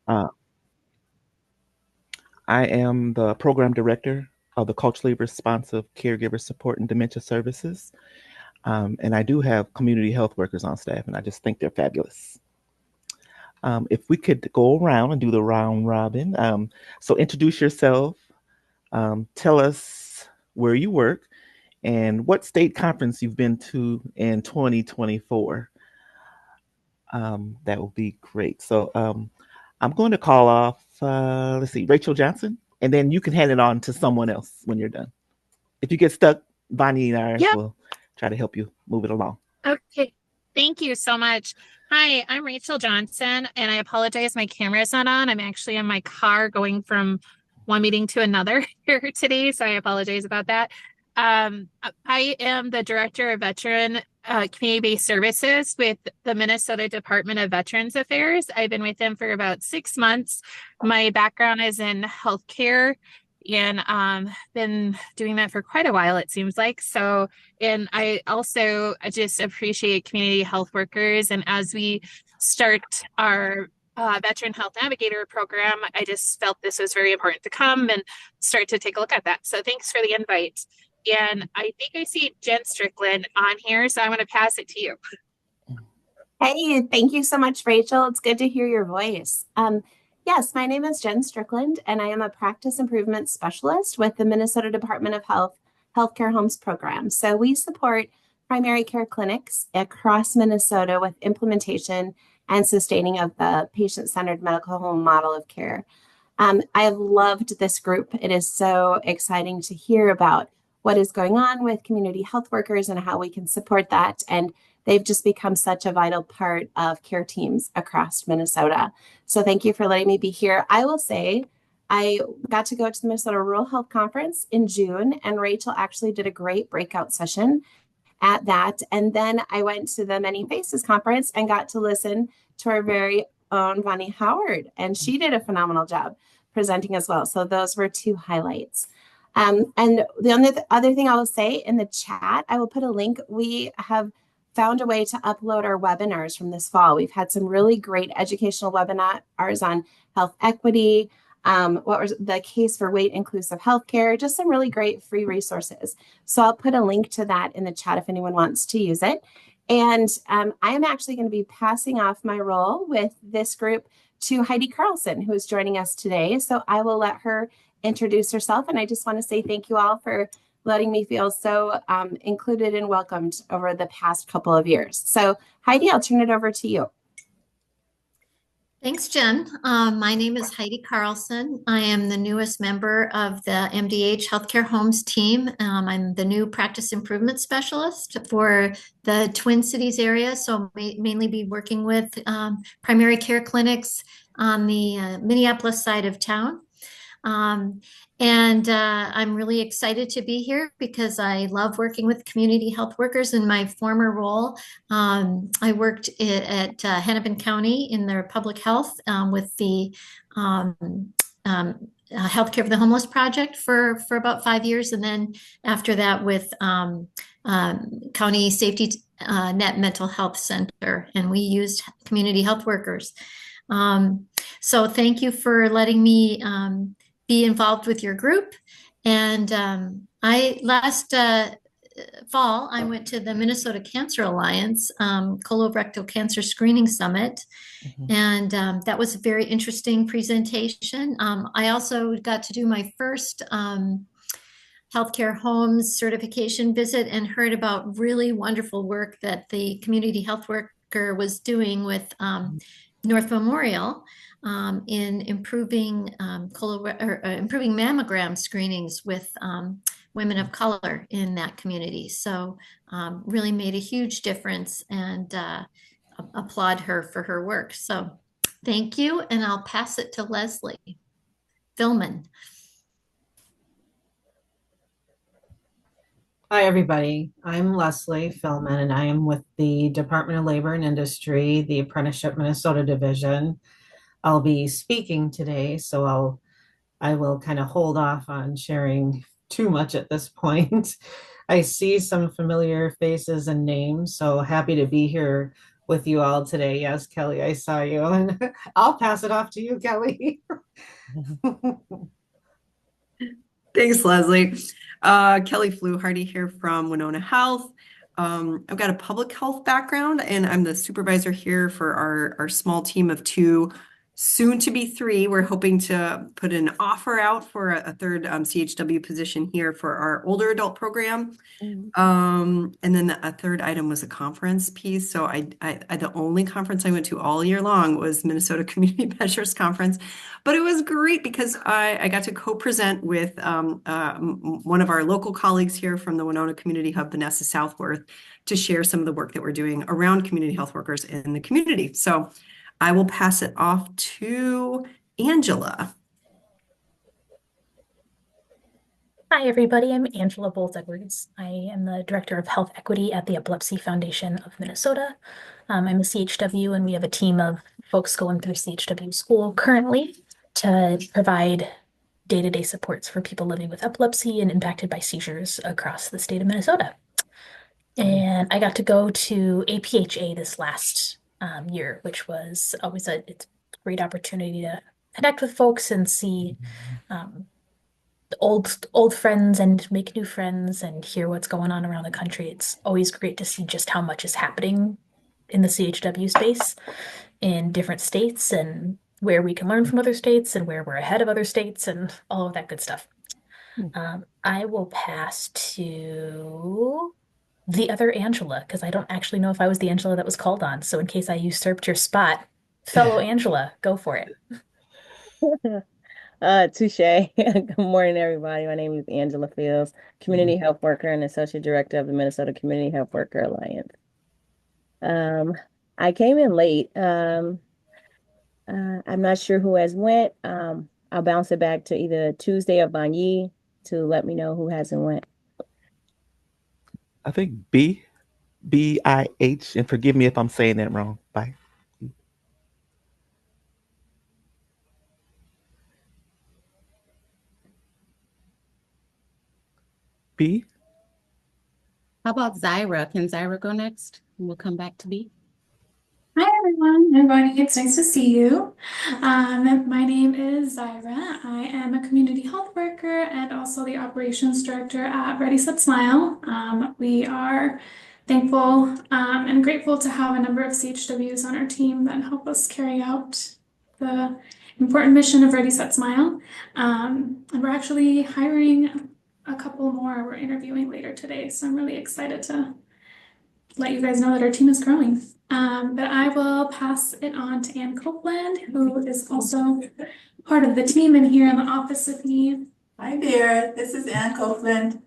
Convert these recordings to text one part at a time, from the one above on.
Uh, I am the program director of the Culturally Responsive Caregiver Support and Dementia Services. And I do have community health workers on staff, and I just think they're fabulous. If we could go around and do the round robin. So introduce yourself, tell us where you work, and what state conference you've been to in 2024. That would be great. So I'm going to call off, let's see, Rachel Johnson, and then you can hand it on to someone else when you're done. If you get stuck, Bonnie and I Yep. will try to help you move it along. Okay. Thank you so much. Hi, I'm Rachel Johnson, and I apologize my camera is not on. I'm actually in my car going from one meeting to another here today, so I apologize about that. I am the Director of Veteran Community-Based Services with the Minnesota Department of Veterans Affairs. I've been with them for about 6 months. My background is in healthcare and been doing that for quite a while, it seems like. So, and I just appreciate community health workers. And as we start our Veteran Health Navigator program, I just felt this was very important to come and start to take a look at that. So thanks for the invite. And I think I see Jen Strickland on here, so I'm going to pass it to you. Hey, thank you so much, Rachel. It's good to hear your voice. Yes, my name is Jen Strickland, and I am a practice improvement specialist with the Minnesota Department of Health Healthcare Homes program. So we support primary care clinics across Minnesota with implementation and sustaining of the patient-centered medical home model of care. I have loved this group. It is so exciting to hear about what is going on with community health workers and how we can support that. And they've just become such a vital part of care teams across Minnesota. So thank you for letting me be here. I will say I got to go to the Minnesota Rural Health Conference in June, and Rachel actually did a great breakout session at that. And then I went to the Many Faces Conference and got to listen to our very own Bonnie Howard, and she did a phenomenal job presenting as well. So those were two highlights. And the other thing I will say in the chat, I will put a link. We have found a way to upload our webinars from this fall. We've had some really great educational webinars on health equity, what was the case for weight inclusive healthcare, just some really great free resources. So I'll put a link to that in the chat if anyone wants to use it. And I am actually going to be passing off my role with this group to Heidi Carlson, who is joining us today. So I will let her introduce herself. And I just want to say thank you all for letting me feel so included and welcomed over the past couple of years. So Heidi, I'll turn it over to you. Thanks, Jen. My name is Heidi Carlson. I am the newest member of the MDH Healthcare Homes team. I'm the new practice improvement specialist for the Twin Cities area. So mainly be working with primary care clinics on the Minneapolis side of town. I'm really excited to be here because I love working with community health workers. In my former role, I worked at Hennepin County in their public health with the Healthcare for the Homeless Project for about 5 years. And then after that with County Safety Net Mental Health Center. And we used community health workers. So thank you for letting me be involved with your group. And I last fall, I went to the Minnesota Cancer Alliance Colorectal Cancer Screening Summit. And that was a very interesting presentation. I also got to do my first healthcare homes certification visit and heard about really wonderful work that the community health worker was doing with North Memorial in improving improving mammogram screenings with women of color in that community. So really made a huge difference, and applaud her for her work. So thank you, and I'll pass it to Leslie Philman. Hi, everybody. I'm Leslie Philman, and I am with the Department of Labor and Industry, the Apprenticeship Minnesota Division. I'll be speaking today, so I will kind of hold off on sharing too much at this point. I see some familiar faces and names, so happy to be here with you all today. Yes, Kelly, I saw you, and I'll pass it off to you, Kelly. Thanks, Leslie. Kelly Fluharty here from Winona Health. I've got a public health background, and I'm the supervisor here for our small team of 2, soon to be 3. We're hoping to put an offer out for a third CHW position here for our older adult program. And then a third item was a conference piece. So the only conference I went to all year long was Minnesota Community Measures Conference, but it was great because I got to co-present with one of our local colleagues here from the Winona Community Hub, Vanessa Southworth, to share some of the work that we're doing around community health workers in the community. So I will pass it off to Angela. Hi, everybody. I'm Angela Bowles-Edwards. I am the Director of Health Equity at the Epilepsy Foundation of Minnesota. I'm a CHW, and we have a team of folks going through CHW school currently to provide day-to-day supports for people living with epilepsy and impacted by seizures across the state of Minnesota. And I got to go to APHA this last year, which was always it's a great opportunity to connect with folks and see old friends and make new friends and hear what's going on around the country. It's always great to see just how much is happening in the CHW space in different states and where we can learn from other states and where we're ahead of other states and all of that good stuff. I will pass to the other Angela because I don't actually know if I was the Angela that was called on. So in case I usurped your spot, fellow Angela, go for it. Touche. Good morning, everybody. My name is Angela Fields, Community Health Worker and Associate Director of the Minnesota Community Health Worker Alliance. I came in late. I'm not sure who has went. I'll bounce it back to either Tuesday or Banyi to let me know who hasn't went. I think B-I-H, and forgive me if I'm saying that wrong. Bye. B? How about Zyra? Can Zyra go next? We'll come back to B. Hi everyone, everybody. It's nice to see you. My name is Zyra. I am a community health worker and also the operations director at Ready Set Smile. We are thankful and grateful to have a number of CHWs on our team that help us carry out the important mission of Ready Set Smile. And we're actually hiring a couple more. We're interviewing later today, so I'm really excited to let you guys know that our team is growing. But I will pass it on to Ann Copeland, who is also part of the team and here in the office with me. Hi there, this is Ann Copeland.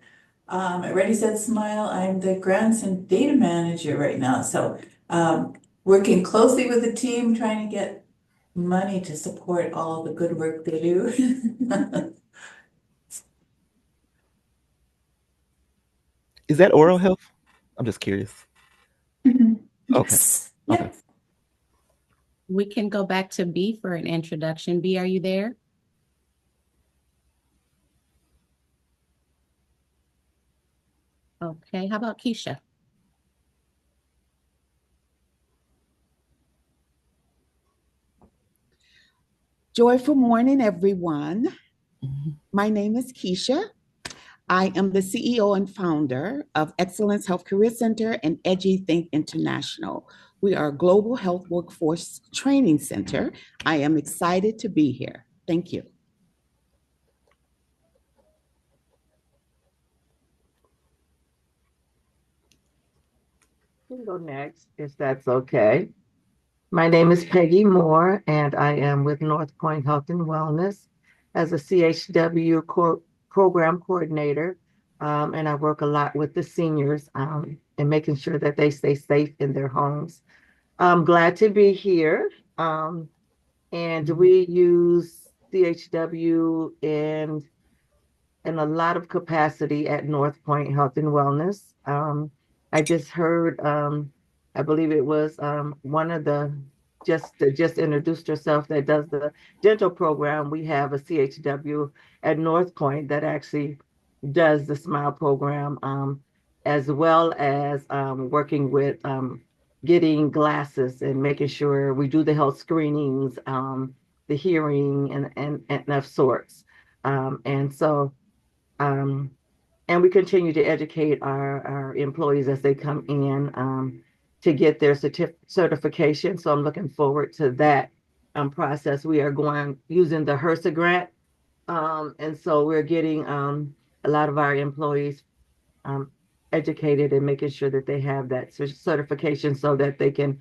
At Ready Set Smile, I'm the grants and data manager right now. So working closely with the team, trying to get money to support all the good work they do. Is that oral health? I'm just curious. Mm-hmm. Okay. Yes. Okay. Yep. We can go back to B for an introduction. B, are you there? Okay, how about Keisha? Joyful morning, everyone. My name is Keisha. I am the CEO and founder of Excellence Health Career Center and EduThink International. We are a global health workforce training center. I am excited to be here. Thank you. I can go next, if that's okay. My name is Peggy Moore, and I am with North Point Health and Wellness as a CHW program coordinator. And I work a lot with the seniors and making sure that they stay safe in their homes. I'm glad to be here. And we use CHW in a lot of capacity at North Point Health and Wellness. I just heard, I believe it was one of the just introduced herself that does the dental program. We have a CHW at North Point that actually does the SMILE program, as well as working with getting glasses and making sure we do the health screenings, the hearing and of sorts. And so, and we continue to educate our employees as they come in to get their certification. So I'm looking forward to that process. We are using the HRSA grant. And so we're getting a lot of our employees educated and making sure that they have that certification so that they can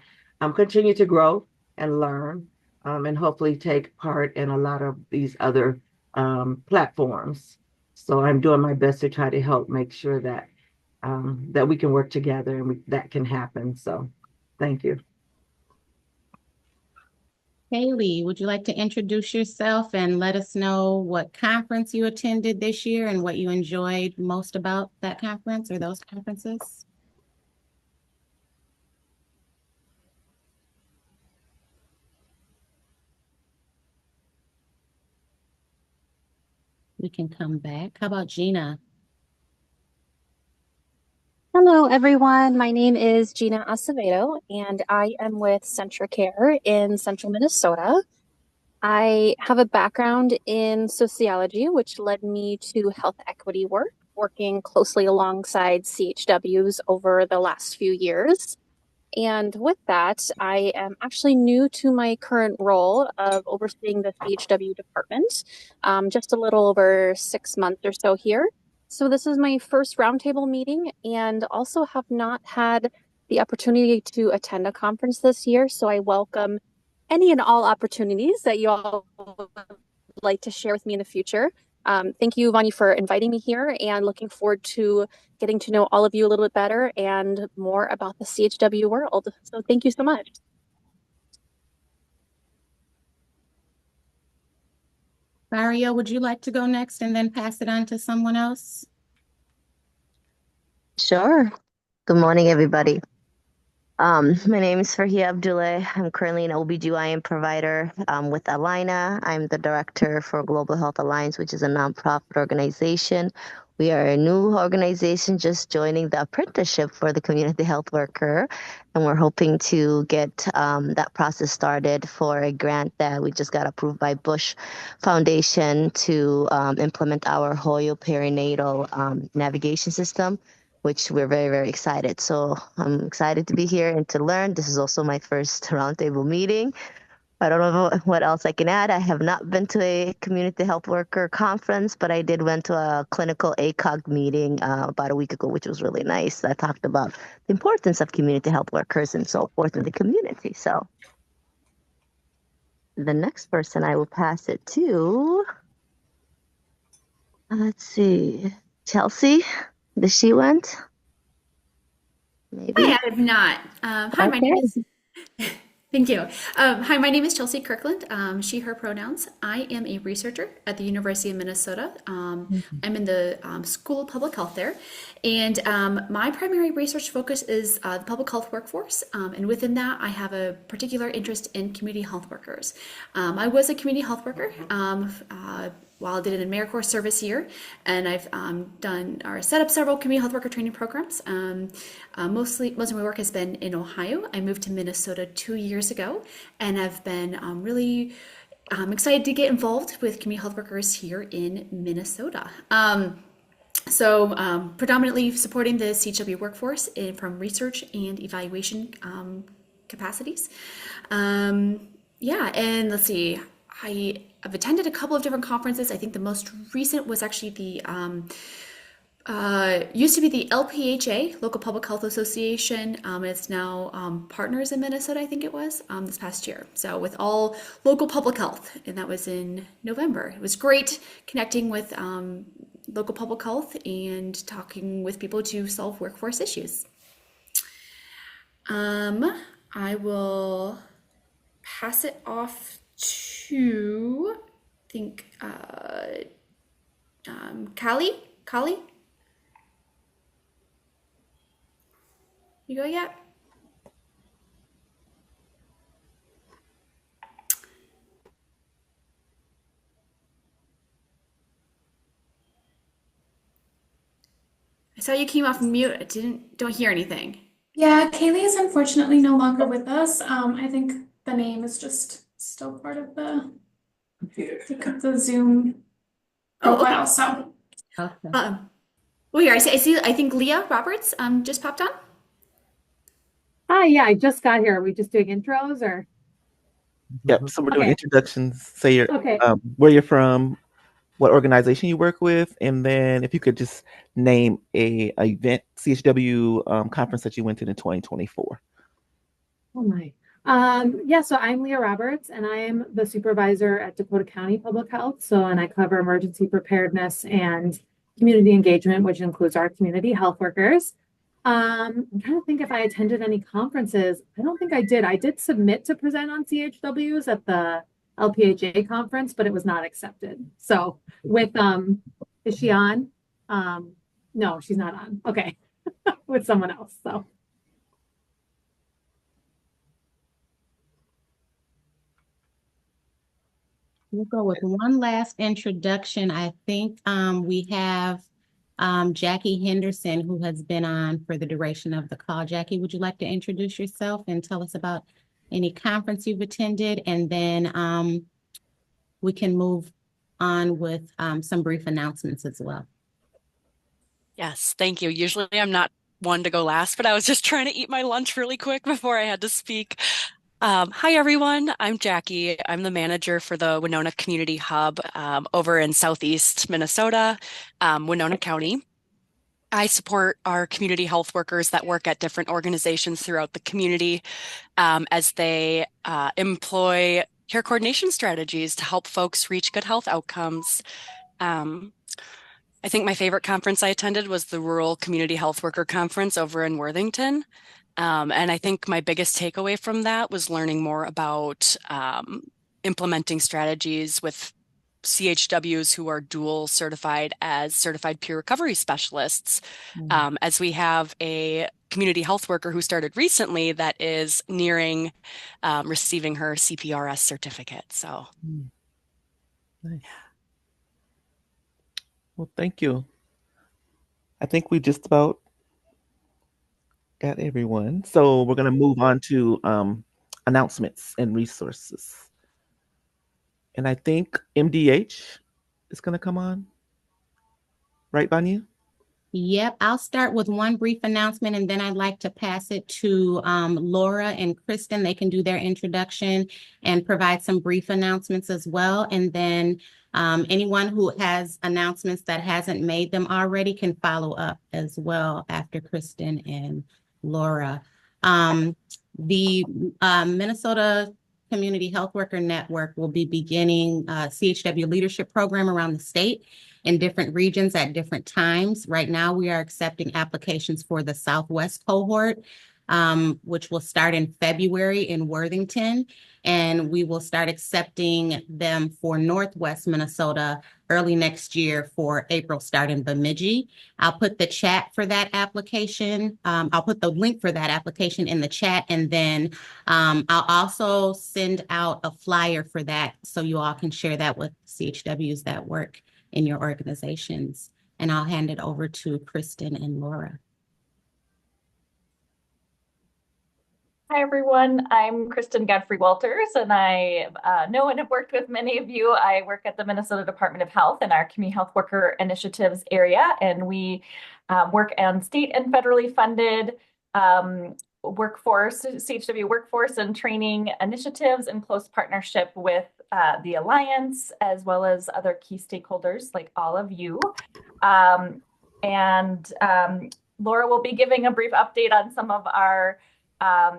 continue to grow and learn and hopefully take part in a lot of these other platforms. So I'm doing my best to try to help make sure that that we can work together and that can happen. So thank you. Haley, would you like to introduce yourself and let us know what conference you attended this year and what you enjoyed most about that conference or those conferences? We can come back. How about Gina? Hello, everyone. My name is Gina Acevedo, and I am with CentraCare in central Minnesota. I have a background in sociology, which led me to health equity work, working closely alongside CHWs over the last few years. And with that, I am actually new to my current role of overseeing the CHW department, just a little over 6 months or so here. So this is my first roundtable meeting and also have not had the opportunity to attend a conference this year. So I welcome any and all opportunities that you all would like to share with me in the future. Thank you, Vani, for inviting me here and looking forward to getting to know all of you a little bit better and more about the CHW world. So thank you so much. Mario, would you like to go next and then pass it on to someone else? Sure. Good morning, everybody. My name is Farhia Abdullah. I'm currently an OBGYN provider with Alina. I'm the director for Global Health Alliance, which is a nonprofit organization. We are a new organization just joining the apprenticeship for the community health worker, and we're hoping to get that process started for a grant that we just got approved by Bush Foundation to implement our Hoyo perinatal navigation system, which we're very, very excited. So I'm excited to be here and to learn. This is also my first roundtable meeting. I don't know what else I can add. I have not been to a community health worker conference, but I did went to a clinical ACOG meeting about a week ago, which was really nice. I talked about the importance of community health workers and so forth in the community. So the next person I will pass it to, let's see, Chelsea. Did she went? Maybe. Hi, I have not. Hi, my name is. Thank you. Hi, my name is Chelsea Kirkland. She, her pronouns. I am a researcher at the University of Minnesota. I'm in the School of Public Health there. And my primary research focus is the public health workforce. And within that, I have a particular interest in community health workers. I was a community health worker while I did an AmeriCorps service year, and I've done or set up several community health worker training programs. Most of my work has been in Ohio. I moved to Minnesota 2 years ago, and I've been really excited to get involved with community health workers here in Minnesota. So predominantly supporting the CHW workforce from research and evaluation capacities. Yeah, and let's see, I've attended a couple of different conferences. I think the most recent was actually the used to be the LPHA, Local Public Health Association. It's now Partners in Minnesota, I think it was, this past year. So with all local public health, and that was in November. It was great connecting with local public health and talking with people to solve workforce issues. I will pass it off to, I think, Kali? You go yet? I saw you came off mute. Don't hear anything. Yeah, Kaylee is unfortunately no longer with us. I think the name is just still part of the Zoom profile. So, wait, I see. I think Leah Roberts just popped on. Hi, yeah, I just got here. Are we just doing intros or? Yep. So we're doing Okay. introductions. Say your Okay. where you're from, what organization you work with, and then if you could just name a event CHW conference that you went to in 2024. Oh my. Yeah, so I'm Leah Roberts and I am the supervisor at Dakota County Public Health. And I cover emergency preparedness and community engagement, which includes our community health workers. I'm trying to think if I attended any conferences. I don't think I did. I did submit to present on CHWs at the LPHA conference, but it was not accepted. So with is she on? No, she's not on. Okay. With someone else. So we'll go with one last introduction. I think we have Jackie Henderson, who has been on for the duration of the call. Jackie, would you like to introduce yourself and tell us about any conference you've attended? And then we can move on with some brief announcements as well. Yes, thank you. Usually I'm not one to go last, but I was just trying to eat my lunch really quick before I had to speak. Hi, everyone. I'm Jackie. I'm the manager for the Winona Community Hub over in Southeast Minnesota, Winona County. I support our community health workers that work at different organizations throughout the community as they employ care coordination strategies to help folks reach good health outcomes. I think my favorite conference I attended was the Rural Community Health Worker Conference over in Worthington. And I think my biggest takeaway from that was learning more about implementing strategies with CHWs who are dual certified as certified peer recovery specialists, as we have a community health worker who started recently that is nearing receiving her CPRS certificate. So, Nice. Well, thank you. I think we just about got everyone. So we're going to move on to announcements and resources. And I think MDH is going to come on. Right, Vanya? Yep, I'll start with one brief announcement and then I'd like to pass it to Laura and Kristen. They can do their introduction and provide some brief announcements as well. And then anyone who has announcements that hasn't made them already can follow up as well after Kristen and Laura. The Minnesota Community Health Worker Network will be beginning a CHW leadership program around the state in different regions at different times. Right now, we are accepting applications for the Southwest cohort, which will start in February in Worthington, and we will start accepting them for Northwest Minnesota early next year for April start in Bemidji. I'll put the chat for that application. I'll put the link for that application in the chat, and then I'll also send out a flyer for that so you all can share that with CHWs that work in your organizations. And I'll hand it over to Kristen and Laura. Hi, everyone. I'm Kristen Godfrey-Walters, and I know and have worked with many of you. I work at the Minnesota Department of Health in our Community Health Worker Initiatives area, and we work on state and federally funded workforce, CHW workforce and training initiatives in close partnership with the Alliance, as well as other key stakeholders like all of you. Laura will be giving a brief update on some of our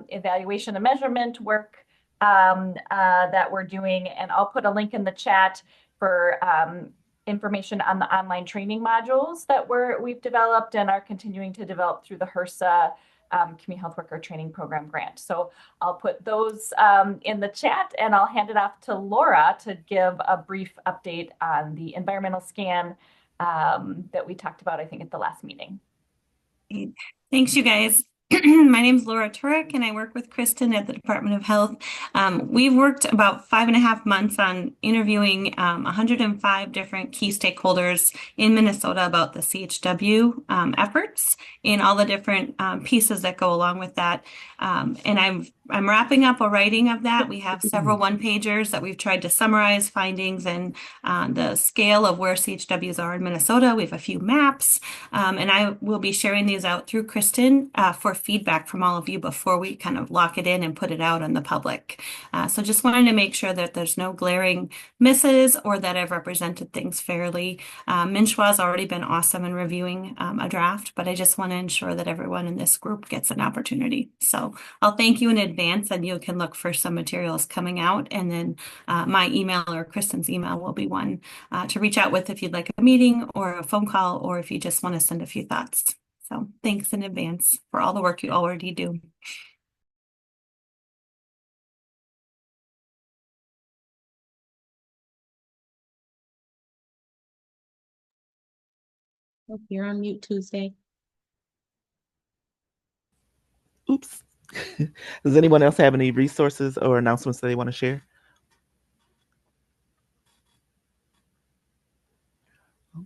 evaluation and measurement work that we're doing. And I'll put a link in the chat for information on the online training modules that we've developed and are continuing to develop through the HRSA Community Health Worker Training Program grant. So I'll put those in the chat, and I'll hand it off to Laura to give a brief update on the environmental scan that we talked about, I think, at the last meeting. Thanks, you guys. My name is Laura Turek, and I work with Kristen at the Department of Health. We've worked about 5.5 months on interviewing 105 different key stakeholders in Minnesota about the CHW efforts and all the different pieces that go along with that. And I'm wrapping up a writing of that. We have several one-pagers that we've tried to summarize findings and the scale of where CHWs are in Minnesota. We have a few maps, and I will be sharing these out through Kristen for feedback from all of you before we kind of lock it in and put it out on the public. So just wanted to make sure that there's no glaring misses or that I've represented things fairly. Minshwa's already been awesome in reviewing a draft, but I just want to ensure that everyone in this group gets an opportunity. So I'll thank you in advance, and you can look for some materials coming out, and then my email or Kristen's email will be one to reach out with if you'd like a meeting or a phone call, or if you just want to send a few thoughts. So thanks in advance for all the work you already do. Oh, you're on mute, Tuesday. Oops. Does anyone else have any resources or announcements that they want to share?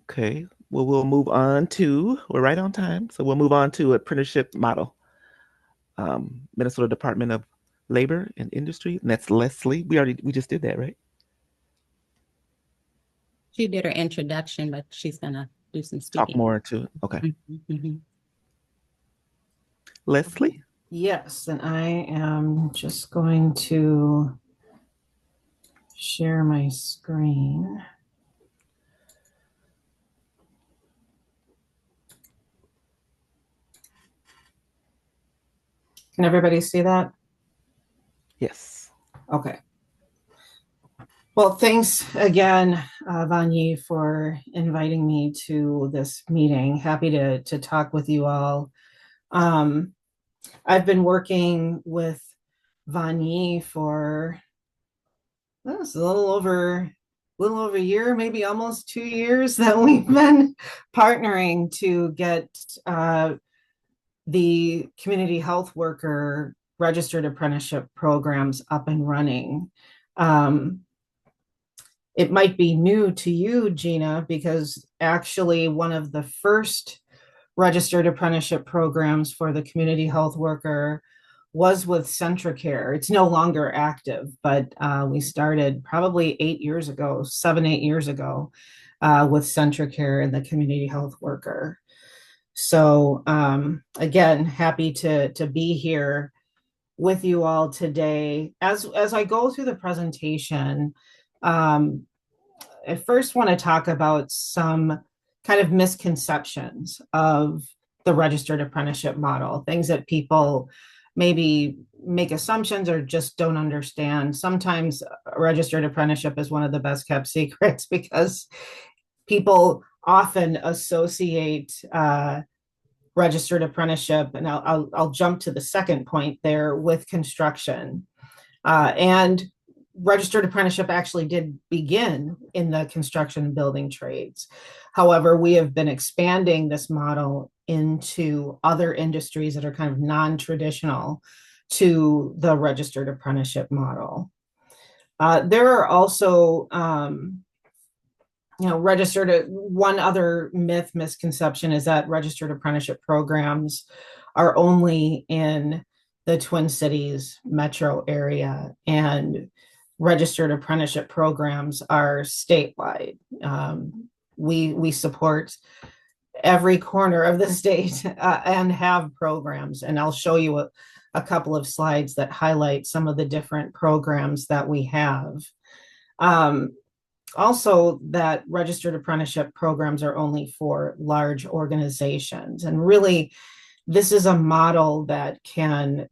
Okay, well, we'll move on to, we're right on time, so we'll move on to apprenticeship model. Minnesota Department of Labor and Industry, and that's Leslie. We just did that, right? She did her introduction, but she's gonna do some speaking. Talk more to it. Okay. Leslie? Yes, and I am just going to share my screen. Can everybody see that? Yes. Okay. Well, thanks again, Vanyi, for inviting me to this meeting. Happy to talk with you all. I've been working with Vanyi for a little over a year, maybe almost 2 years that we've been partnering to get the community health worker registered apprenticeship programs up and running. It might be new to you, Gina, because actually one of the first registered apprenticeship programs for the community health worker was with CentraCare. It's no longer active, but we started probably 8 years ago, 7-8 years ago, with CentraCare and the community health worker. So again, happy to be here with you all today. As I go through the presentation, I first want to talk about some kind of misconceptions of the registered apprenticeship model, things that people maybe make assumptions or just don't understand. Sometimes a registered apprenticeship is one of the best kept secrets because people often associate registered apprenticeship, and I'll jump to the second point there, with construction. And registered apprenticeship actually did begin in the construction and building trades. However, we have been expanding this model into other industries that are kind of non-traditional to the registered apprenticeship model. There are also one other misconception is that registered apprenticeship programs are only in the Twin Cities metro area, and registered apprenticeship programs are statewide. We support every corner of the state and have programs, and I'll show you a couple of slides that highlight some of the different programs that we have. Also, that registered apprenticeship programs are only for large organizations. And really, this is a model that can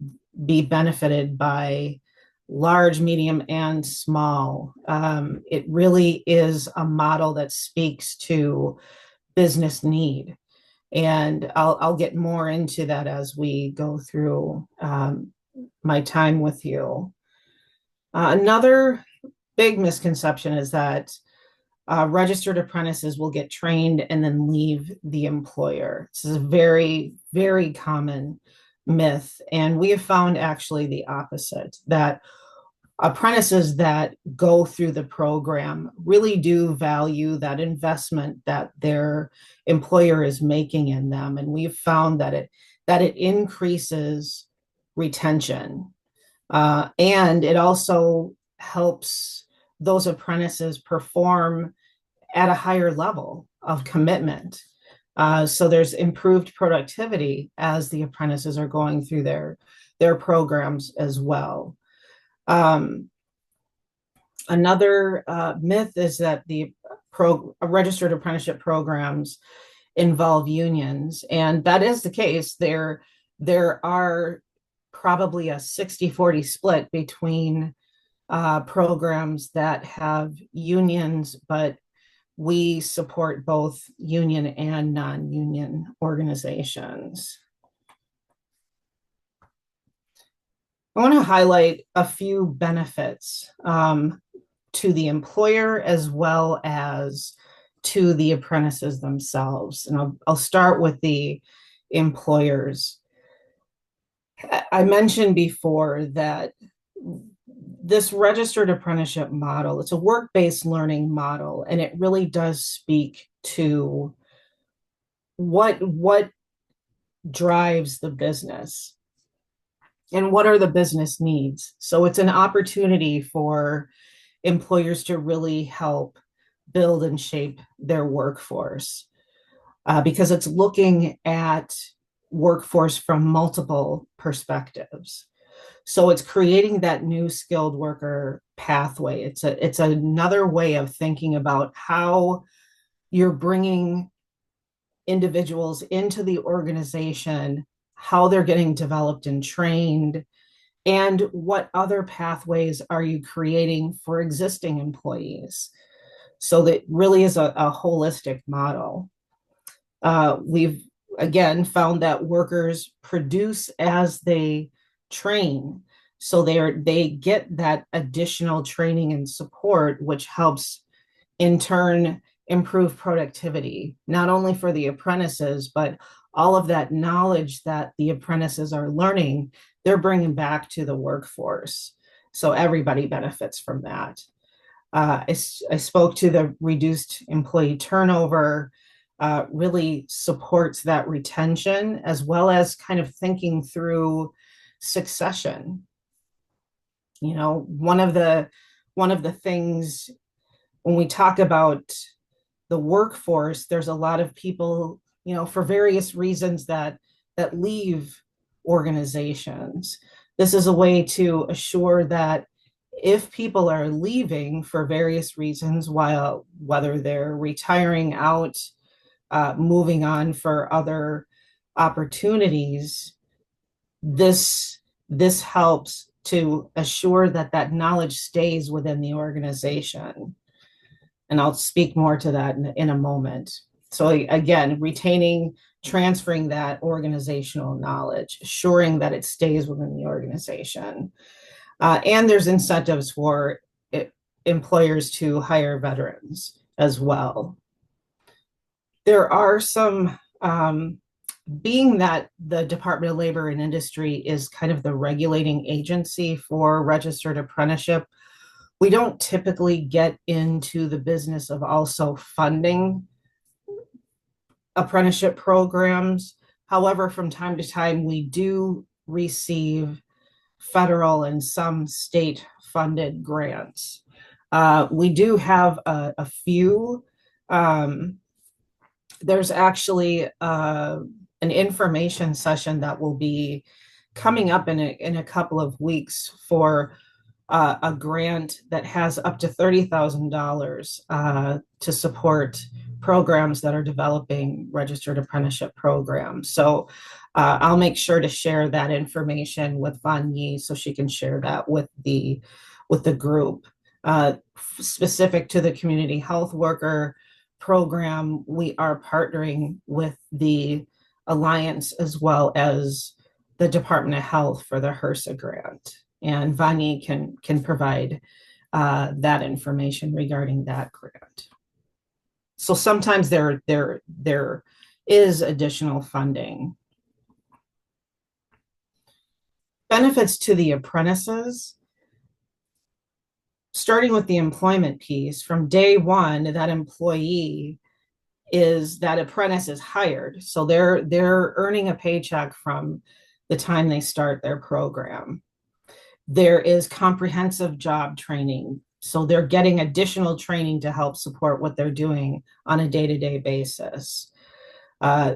be benefited by large, medium, and small. It really is a model that speaks to business need. And I'll get more into that as we go through my time with you. Another big misconception is that registered apprentices will get trained and then leave the employer. This is a very, very common myth, and we have found actually the opposite, that apprentices that go through the program really do value that investment that their employer is making in them. And we've found that it increases retention. And it also helps those apprentices perform at a higher level of commitment. So there's improved productivity as the apprentices are going through their programs as well. Another myth is that the registered apprenticeship programs involve unions, and that is the case. There are probably a 60-40 split between programs that have unions, but we support both union and non-union organizations. I want to highlight a few benefits to the employer as well as to the apprentices themselves. And I'll start with the employers. I mentioned before that this registered apprenticeship model, it's a work-based learning model, and it really does speak to what drives the business and what are the business needs. So it's an opportunity for employers to really help build and shape their workforce because it's looking at workforce from multiple perspectives. So it's creating that new skilled worker pathway. It's another way of thinking about how you're bringing individuals into the organization, how they're getting developed and trained, and what other pathways are you creating for existing employees. So that really is a holistic model. We've, again, found that workers produce as they train. So they get that additional training and support, which helps in turn improve productivity, not only for the apprentices, but all of that knowledge that the apprentices are learning, they're bringing back to the workforce. So everybody benefits from that. I spoke to the reduced employee turnover, really supports that retention, as well as kind of thinking through succession. You know, one of the things when we talk about the workforce, there's a lot of people, you know, for various reasons that leave organizations. This is a way to assure that if people are leaving for various reasons, whether they're retiring out, moving on for other opportunities, this helps to assure that knowledge stays within the organization. And I'll speak more to that in a moment. So again, retaining, transferring that organizational knowledge, assuring that it stays within the organization. And there's incentives for employers to hire veterans as well. There are some, being that the Department of Labor and Industry is kind of the regulating agency for registered apprenticeship, we don't typically get into the business of also funding apprenticeship programs. However, from time to time, we do receive federal and some state funded grants. We do have a few. There's actually an information session that will be coming up in a couple of weeks for a grant that has up to $30,000 to support programs that are developing registered apprenticeship programs. So I'll make sure to share that information with Vanyi so she can share that with the group. Specific to the community health worker program, we are partnering with the Alliance as well as the Department of Health for the HRSA grant. And Vanyi can provide that information regarding that grant. So sometimes there is additional funding. Benefits to the apprentices, starting with the employment piece, from day one, that apprentice is hired. So they're earning a paycheck from the time they start their program. There is comprehensive job training. So they're getting additional training to help support what they're doing on a day-to-day basis.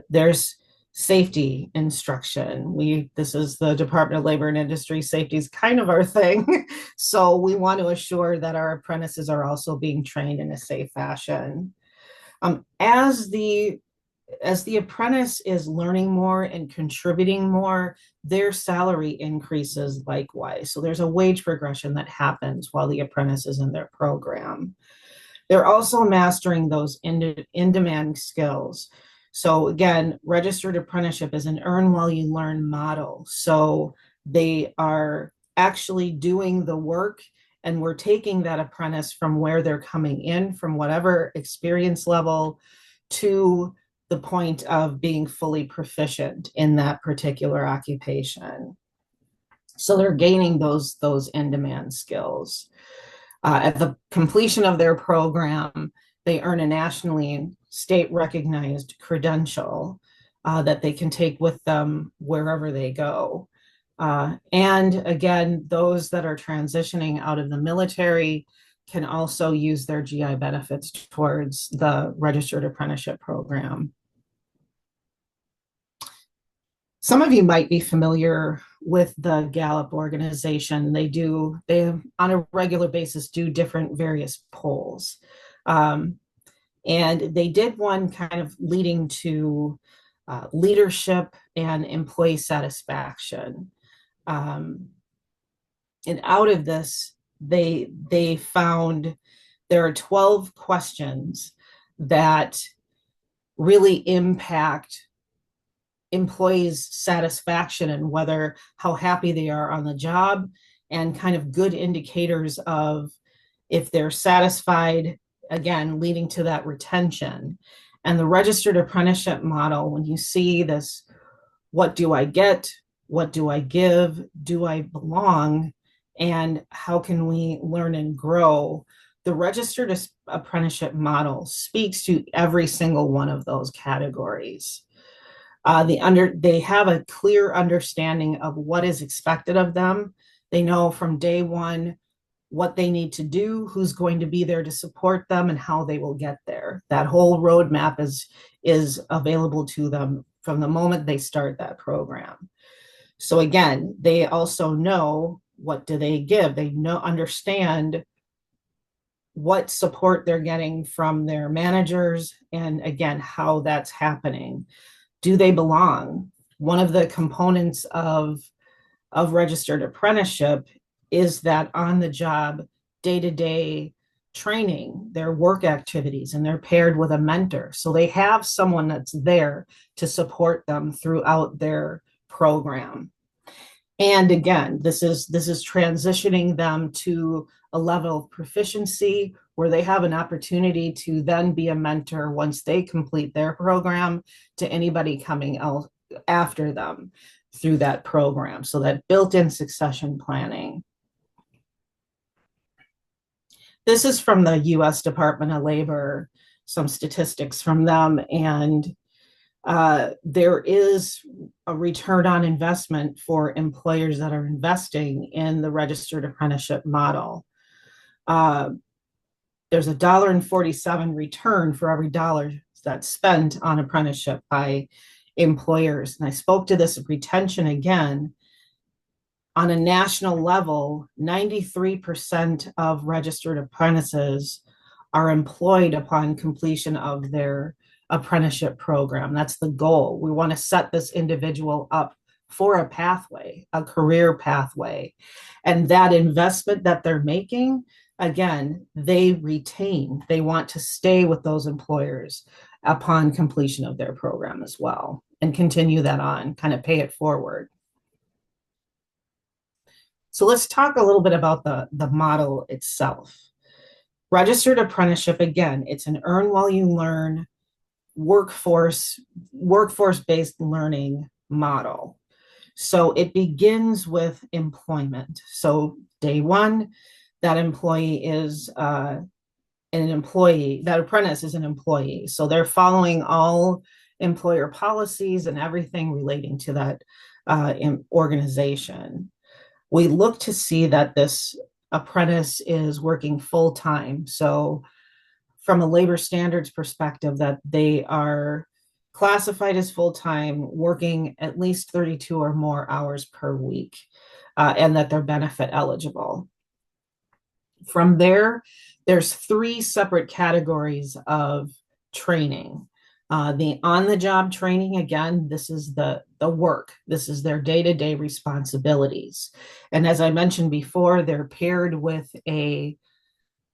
There's safety instruction. This is the Department of Labor and Industry. Safety is kind of our thing. So we want to assure that our apprentices are also being trained in a safe fashion. As the apprentice is learning more and contributing more, their salary increases likewise. So there's a wage progression that happens while the apprentice is in their program. They're also mastering those in-demand skills. So again, registered apprenticeship is an earn while you learn model. So they are actually doing the work, and we're taking that apprentice from where they're coming in, from whatever experience level, to the point of being fully proficient in that particular occupation. So they're gaining those in-demand skills. At the completion of their program, they earn a nationally state-recognized credential that they can take with them wherever they go. And again, those that are transitioning out of the military can also use their GI benefits towards the registered apprenticeship program. Some of you might be familiar with the Gallup organization. They on a regular basis do different various polls. And they did one kind of leading to leadership and employee satisfaction. And out of this, they found there are 12 questions that really impact employees' satisfaction and how happy they are on the job, and kind of good indicators of if they're satisfied, again, leading to that retention. And the registered apprenticeship model, when you see this, what do I get? What do I give? Do I belong? And how can we learn and grow? The registered apprenticeship model speaks to every single one of those categories. They have a clear understanding of what is expected of them. They know from day one what they need to do, who's going to be there to support them, and how they will get there. That whole roadmap is available to them from the moment they start that program. So again, they also know, what do they give? They understand what support they're getting from their managers, and again, how that's happening. Do they belong? One of the components of registered apprenticeship is that on-the-job, day-to-day training, their work activities, and they're paired with a mentor. So they have someone that's there to support them throughout their program. And again, this is transitioning them to a level of proficiency where they have an opportunity to then be a mentor once they complete their program to anybody coming out after them through that program. So that built-in succession planning. This is from the US Department of Labor, some statistics from them, and there is a return on investment for employers that are investing in the registered apprenticeship model. There's $1.47 return for every dollar that's spent on apprenticeship by employers. And I spoke to this retention again. On a national level, 93% of registered apprentices are employed upon completion of their apprenticeship program. That's the goal. We want to set this individual up for a pathway, a career pathway. And that investment that they're making, again, they retain. They want to stay with those employers upon completion of their program as well, and continue that on, kind of pay it forward. So let's talk a little bit about the model itself. Registered apprenticeship, again, it's an earn while you learn workforce-based learning model. So it begins with employment. So day one, that employee is an employee, that apprentice is an employee. So they're following all employer policies and everything relating to that organization. We look to see that this apprentice is working full time. So from a labor standards perspective, that they are classified as full-time, working at least 32 or more hours per week, and that they're benefit eligible. From there, there's 3 separate categories of training. The on-the-job training, again, this is the work. This is their day-to-day responsibilities. And as I mentioned before, they're paired with a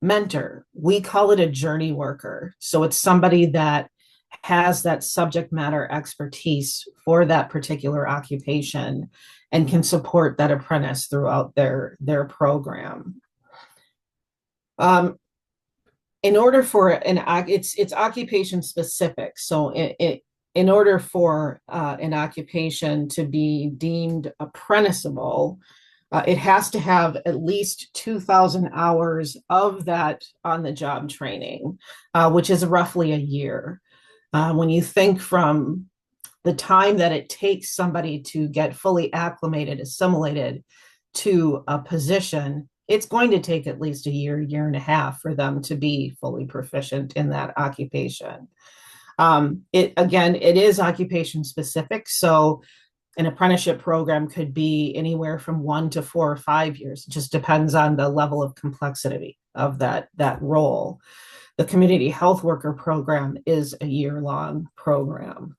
mentor. We call it a journey worker. So it's somebody that has that subject matter expertise for that particular occupation and can support that apprentice throughout their program. In order for it's occupation specific. So in order for an occupation to be deemed apprenticeable, it has to have at least 2,000 hours of that on-the-job training, which is roughly a year. When you think from the time that it takes somebody to get fully acclimated, assimilated to a position, it's going to take at least a year and a half for them to be fully proficient in that occupation. It is occupation specific. So an apprenticeship program could be anywhere from 1 to 4 or 5 years. It just depends on the level of complexity of that role. The community health worker program is a year-long program.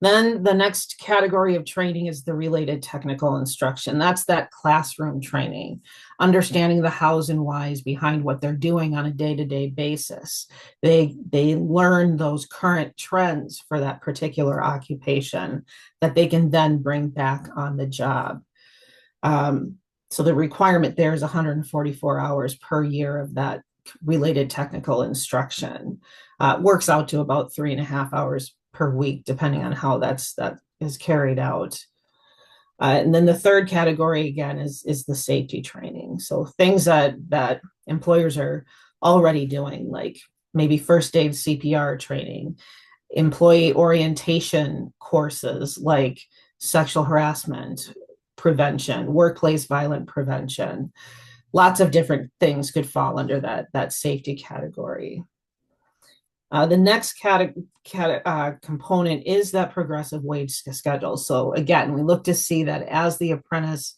Then the next category of training is the related technical instruction. That's that classroom training, understanding the hows and whys behind what they're doing on a day-to-day basis. They learn those current trends for that particular occupation that they can then bring back on the job. So the requirement there is 144 hours per year of that related technical instruction. Works out to about 3.5 hours per week, depending on how that is carried out. And then the third category, again, is the safety training. So things that employers are already doing, like maybe first aid CPR training, employee orientation courses like sexual harassment prevention, workplace violence prevention. Lots of different things could fall under that safety category. The next component is that progressive wage schedule. So again, we look to see that as the apprentice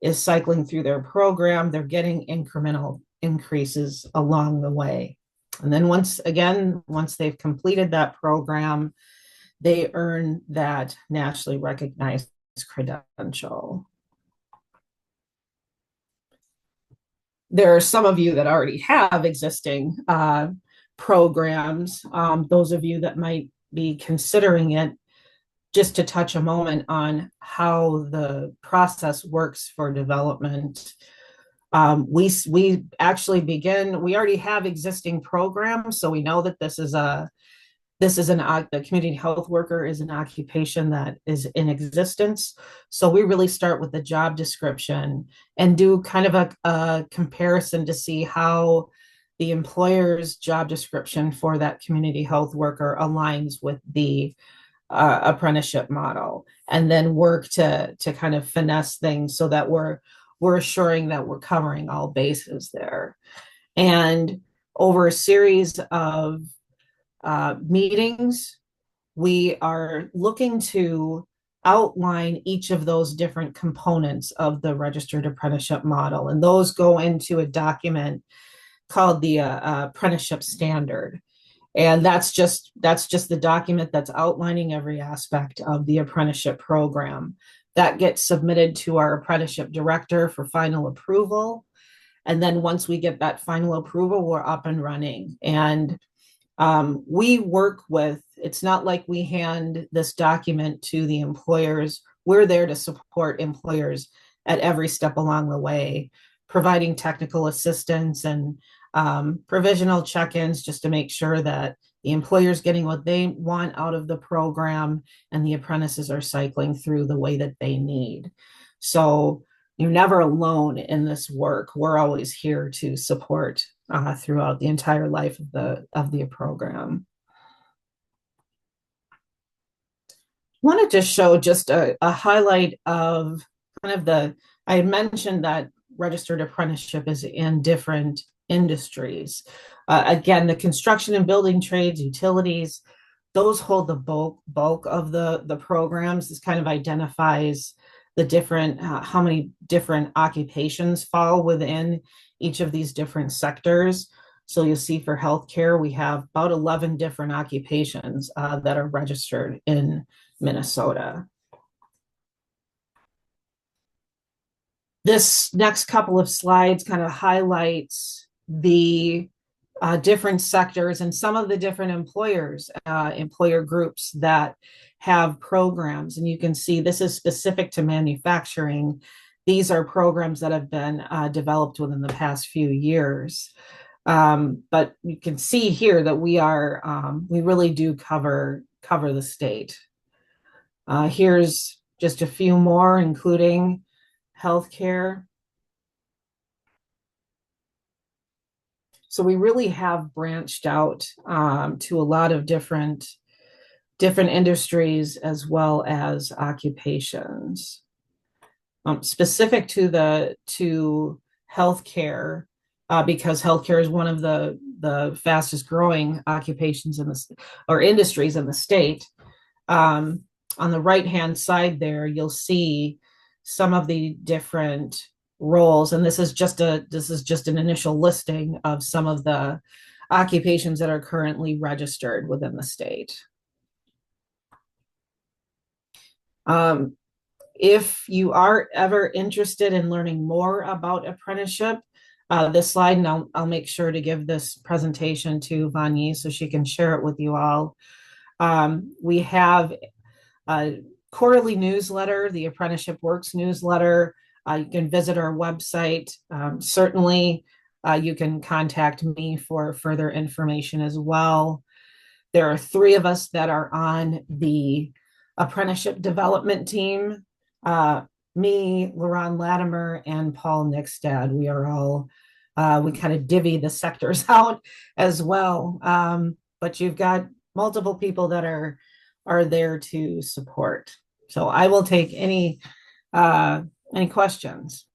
is cycling through their program, they're getting incremental increases along the way. And then once they've completed that program, they earn that nationally recognized credential. There are some of you that already have existing programs. Those of you that might be considering it, just to touch a moment on how the process works for development. We actually begin, we already have existing programs, so we know that the community health worker is an occupation that is in existence. So we really start with the job description and do kind of a comparison to see how the employer's job description for that community health worker aligns with the apprenticeship model, and then work to kind of finesse things so that we're assuring that we're covering all bases there. And over a series of meetings, we are looking to outline each of those different components of the registered apprenticeship model, and those go into a document called the apprenticeship standard. And that's just the document that's outlining every aspect of the apprenticeship program. That gets submitted to our apprenticeship director for final approval. And then once we get that final approval, we're up and running. And we work with, it's not like we hand this document to the employers. We're there to support employers at every step along the way, providing technical assistance and provisional check-ins just to make sure that the employer's getting what they want out of the program, and the apprentices are cycling through the way that they need. So you're never alone in this work. We're always here to support throughout the entire life of the program. Wanted to show just a highlight of kind of I had mentioned that registered apprenticeship is in different industries. Again, the construction and building trades, utilities, those hold the bulk of the programs. This kind of identifies the different, how many different occupations fall within each of these different sectors. So you'll see for healthcare, we have about 11 different occupations that are registered in Minnesota. This next couple of slides kind of highlights the different sectors and some of the different employer groups that have programs. And you can see this is specific to manufacturing. These are programs that have been developed within the past few years. But you can see here that we really do cover the state. Here's just a few more, including healthcare. So we really have branched out to a lot of different industries as well as occupations. Specific to healthcare, because healthcare is one of the fastest growing occupations or industries in the state. On the right-hand side there, you'll see some of the different roles, and this is just an initial listing of some of the occupations that are currently registered within the state. If you are ever interested in learning more about apprenticeship, this slide, and I'll make sure to give this presentation to Vanya so she can share it with you all. We have a quarterly newsletter, the Apprenticeship Works newsletter. You can visit our website. Certainly, you can contact me for further information as well. There are 3 of us that are on the apprenticeship development team. Me, Laron Latimer, and Paul Nickstad. We are all, we kind of divvy the sectors out as well. But you've got multiple people that are there to support. So I will take any questions.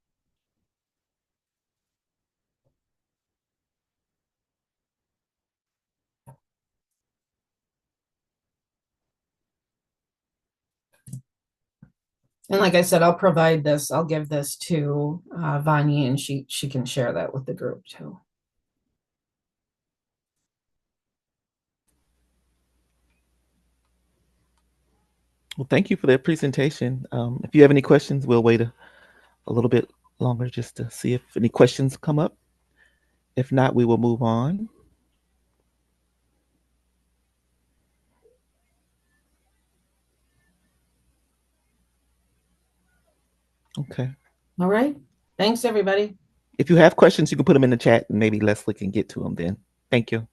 And like I said, I'll provide this. I'll give this to Vanya, and she can share that with the group too. Well, thank you for that presentation. If you have any questions, we'll wait a little bit longer just to see if any questions come up. If not, we will move on. Okay. All right. Thanks, everybody. If you have questions, you can put them in the chat and maybe Leslie can get to them then. Thank you.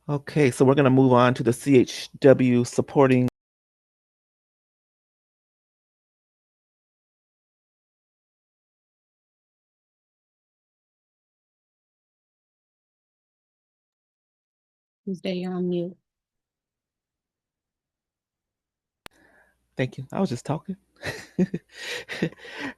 Okay, so we're going to move on to the CHW supporting. Tuesday, you're on mute. Thank you. I was just talking.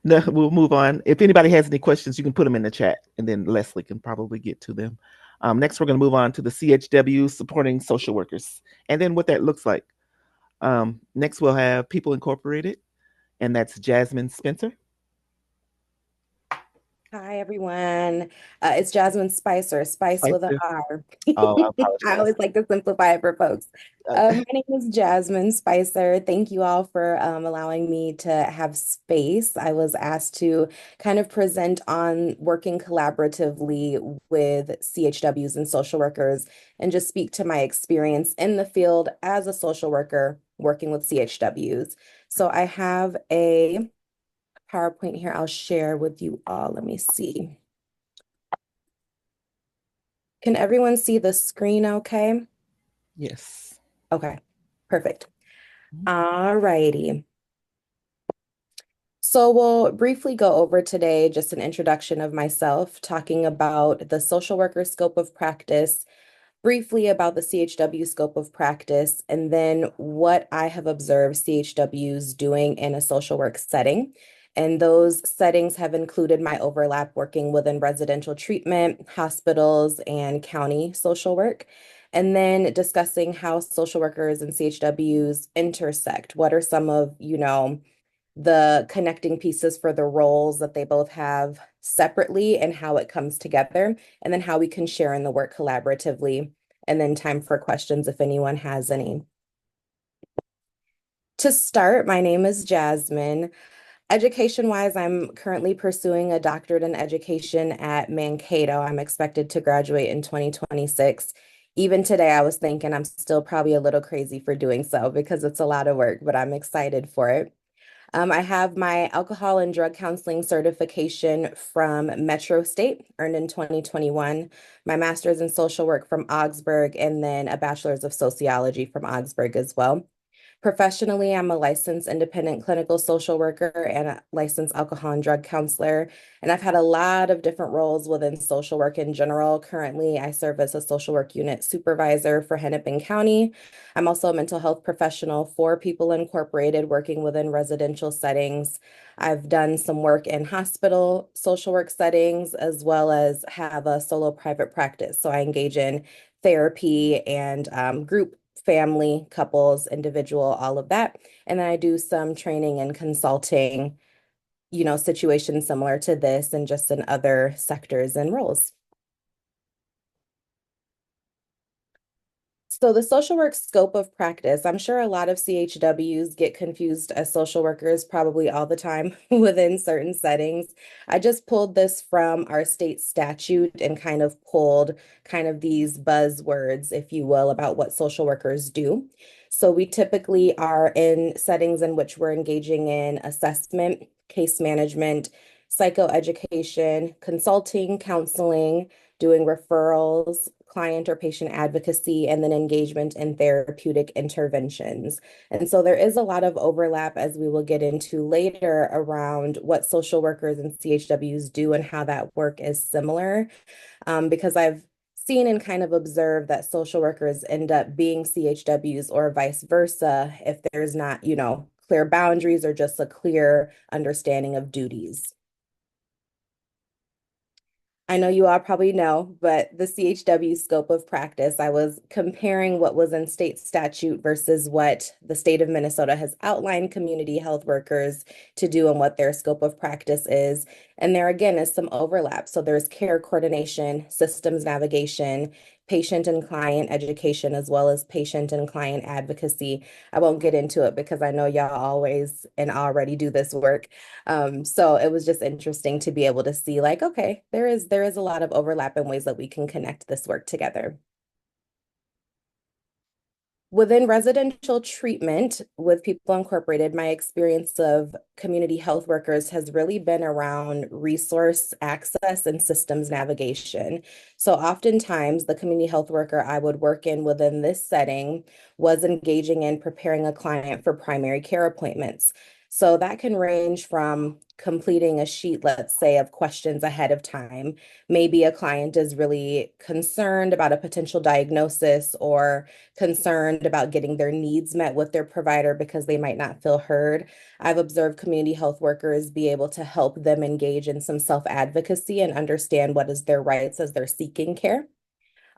No, we'll move on. If anybody has any questions, you can put them in the chat and then Leslie can probably get to them. Next, we're going to move on to the CHW supporting social workers and then what that looks like. Next, we'll have People Incorporated, and that's Jasmine Spencer. Hi, everyone. It's Jasmine Spicer, Spice with an R. Oh, I always like to simplify it for folks. My name is Jasmine Spicer. Thank you all for allowing me to have space. I was asked to kind of present on working collaboratively with CHWs and social workers and just speak to my experience in the field as a social worker working with CHWs. So I have a PowerPoint here I'll share with you all. Let me see. Can everyone see the screen okay? Yes. Okay, perfect. All righty. So we'll briefly go over today just an introduction of myself, talking about the social worker scope of practice, briefly about the CHW scope of practice, and then what I have observed CHWs doing in a social work setting. And those settings have included my overlap working within residential treatment, hospitals, and county social work. And then discussing how social workers and CHWs intersect. What are some of, the connecting pieces for the roles that they both have separately and how it comes together, and then how we can share in the work collaboratively, and then time for questions if anyone has any. To start, my name is Jasmine. Education-wise, I'm currently pursuing a doctorate in education at Mankato. I'm expected to graduate in 2026. Even today, I was thinking I'm still probably a little crazy for doing so because it's a lot of work, but I'm excited for it. I have my alcohol and drug counseling certification from Metro State, earned in 2021, my master's in social work from Augsburg, and then a bachelor's of sociology from Augsburg as well. Professionally, I'm a licensed independent clinical social worker and a licensed alcohol and drug counselor. And I've had a lot of different roles within social work in general. Currently, I serve as a social work unit supervisor for Hennepin County. I'm also a mental health professional for People Incorporated, working within residential settings. I've done some work in hospital social work settings, as well as have a solo private practice. So I engage in therapy and group, family, couples, individual, all of that. And then I do some training and consulting, situations similar to this and just in other sectors and roles. So the social work scope of practice, I'm sure a lot of CHWs get confused as social workers probably all the time within certain settings. I just pulled this from our state statute and kind of pulled kind of these buzzwords, if you will, about what social workers do. So we typically are in settings in which we're engaging in assessment, case management, psychoeducation, consulting, counseling, doing referrals, client or patient advocacy, and then engagement in therapeutic interventions. And so there is a lot of overlap, as we will get into later, around what social workers and CHWs do and how that work is similar, because I've seen and kind of observed that social workers end up being CHWs or vice versa if there's not, clear boundaries or just a clear understanding of duties. I know you all probably know, but the CHW scope of practice, I was comparing what was in state statute versus what the state of Minnesota has outlined community health workers to do and what their scope of practice is. And there again is some overlap. So there's care coordination, systems navigation, patient and client education, as well as patient and client advocacy. I won't get into it because I know y'all always and already do this work. So it was just interesting to be able to see like, okay, there is a lot of overlap in ways that we can connect this work together. Within residential treatment with People Incorporated, my experience of community health workers has really been around resource access and systems navigation. So oftentimes the community health worker I would work in within this setting was engaging in preparing a client for primary care appointments. So that can range from completing a sheet, let's say, of questions ahead of time. Maybe a client is really concerned about a potential diagnosis or concerned about getting their needs met with their provider because they might not feel heard. I've observed community health workers be able to help them engage in some self-advocacy and understand what is their rights as they're seeking care.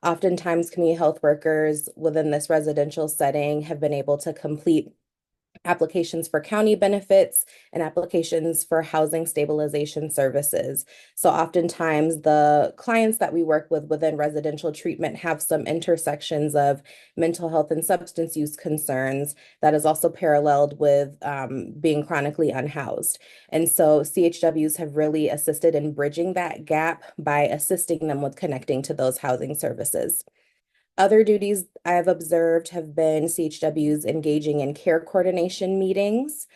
Oftentimes, community health workers within this residential setting have been able to complete applications for county benefits and applications for housing stabilization services. So oftentimes the clients that we work with within residential treatment have some intersections of mental health and substance use concerns that is also paralleled with being chronically unhoused. And so CHWs have really assisted in bridging that gap by assisting them with connecting to those housing services. Other duties I've observed have been CHWs engaging in care coordination meetings.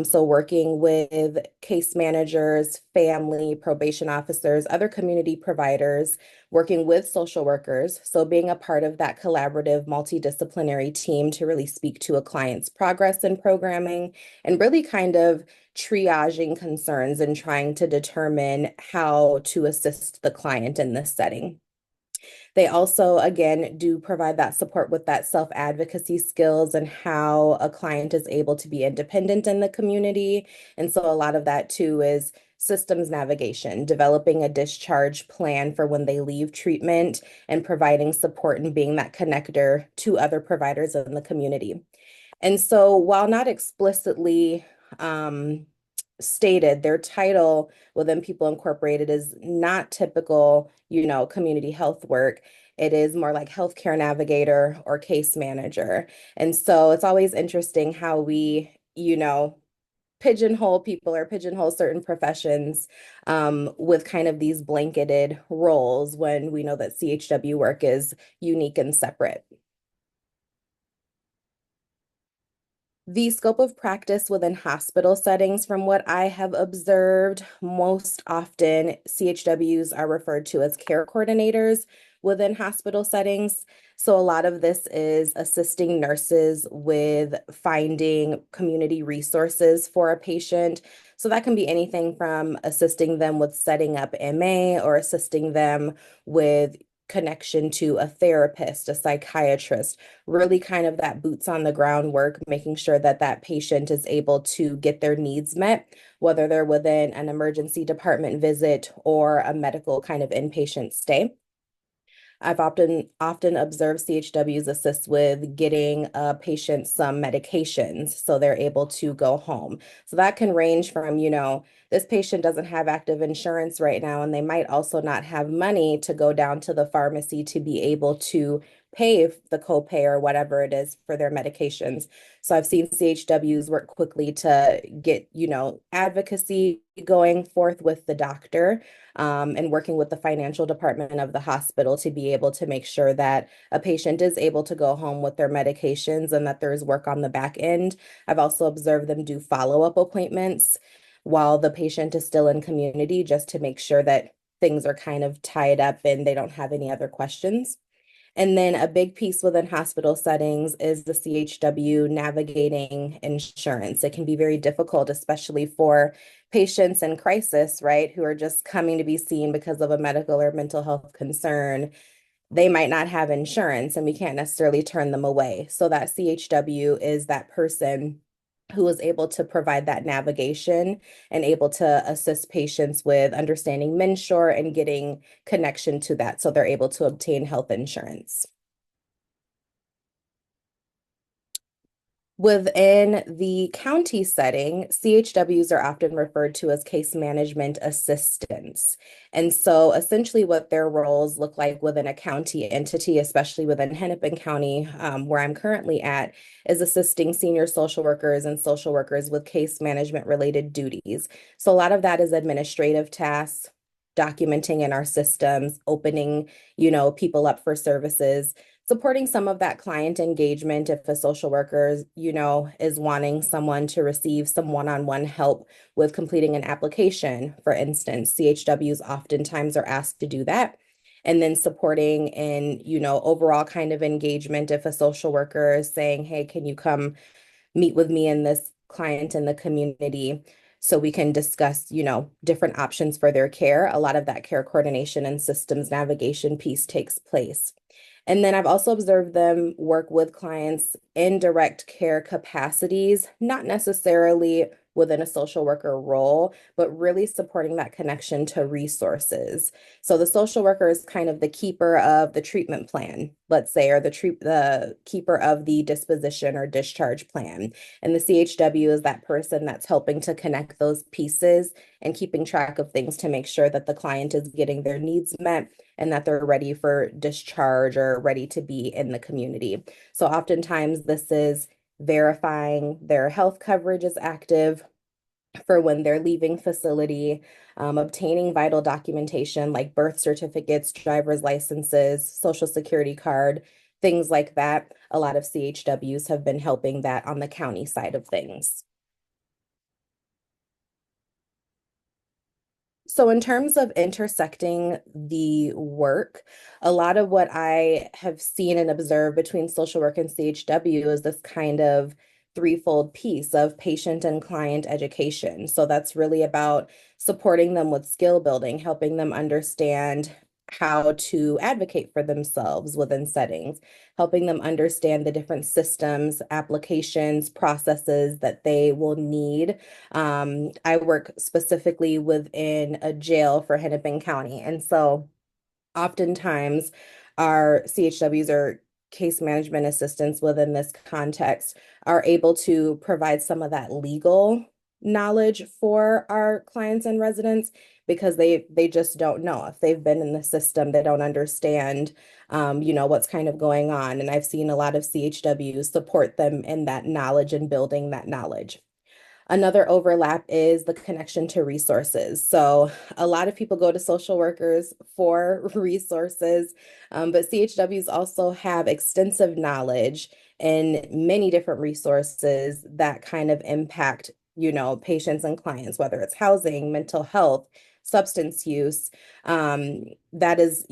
So working with case managers, family, probation officers, other community providers, working with social workers. So being a part of that collaborative multidisciplinary team to really speak to a client's progress in programming and really kind of triaging concerns and trying to determine how to assist the client in this setting. They also, again, do provide that support with that self-advocacy skills and how a client is able to be independent in the community. And so a lot of that too is systems navigation, developing a discharge plan for when they leave treatment and providing support and being that connector to other providers in the community. And so while not explicitly stated, their title within People Incorporated is not typical, community health work. It is more like healthcare navigator or case manager. And so it's always interesting how we, pigeonhole people or pigeonhole certain professions with kind of these blanketed roles when we know that CHW work is unique and separate. The scope of practice within hospital settings, from what I have observed, most often CHWs are referred to as care coordinators within hospital settings. So a lot of this is assisting nurses with finding community resources for a patient. So that can be anything from assisting them with setting up MA or assisting them with connection to a therapist, a psychiatrist, really kind of that boots on the ground work, making sure that that patient is able to get their needs met, whether they're within an emergency department visit or a medical kind of inpatient stay. I've often observed CHWs assist with getting a patient some medications so they're able to go home. So that can range from, this patient doesn't have active insurance right now, and they might also not have money to go down to the pharmacy to be able to pay the copay or whatever it is for their medications. So I've seen CHWs work quickly to get, advocacy going forth with the doctor and working with the financial department of the hospital to be able to make sure that a patient is able to go home with their medications and that there's work on the back end. I've also observed them do follow-up appointments while the patient is still in community, just to make sure that things are kind of tied up and they don't have any other questions. And then a big piece within hospital settings is the CHW navigating insurance. It can be very difficult, especially for patients in crisis, right, who are just coming to be seen because of a medical or mental health concern. They might not have insurance and we can't necessarily turn them away. So that CHW is that person who is able to provide that navigation and able to assist patients with understanding MNsure and getting connection to that so they're able to obtain health insurance. Within the county setting, CHWs are often referred to as case management assistants. And so essentially what their roles look like within a county entity, especially within Hennepin County, where I'm currently at, is assisting senior social workers and social workers with case management related duties. So a lot of that is administrative tasks, documenting in our systems, opening, people up for services, supporting some of that client engagement if a social worker, is wanting someone to receive some one-on-one help with completing an application, for instance. CHWs oftentimes are asked to do that. And then supporting in, overall kind of engagement if a social worker is saying, hey, can you come meet with me and this client in the community so we can discuss, different options for their care. A lot of that care coordination and systems navigation piece takes place. And then I've also observed them work with clients in direct care capacities, not necessarily within a social worker role, but really supporting that connection to resources. So the social worker is kind of the keeper of the treatment plan, let's say, or the keeper of the disposition or discharge plan. And the CHW is that person that's helping to connect those pieces and keeping track of things to make sure that the client is getting their needs met and that they're ready for discharge or ready to be in the community. So oftentimes this is verifying their health coverage is active for when they're leaving facility, obtaining vital documentation like birth certificates, driver's licenses, social security card, things like that. A lot of CHWs have been helping that on the county side of things. So in terms of intersecting the work, a lot of what I have seen and observed between social work and CHW is this kind of threefold piece of patient and client education. So that's really about supporting them with skill building, helping them understand how to advocate for themselves within settings, helping them understand the different systems, applications, processes that they will need. I work specifically within a jail for Hennepin County. And so oftentimes our CHWs or case management assistants within this context are able to provide some of that legal knowledge for our clients and residents because they just don't know. If they've been in the system, they don't understand what's kind of going on. And I've seen a lot of CHWs support them in that knowledge and building that knowledge. Another overlap is the connection to resources. So a lot of people go to social workers for resources, but CHWs also have extensive knowledge in many different resources that kind of impact, patients and clients, whether it's housing, mental health, substance use. That is,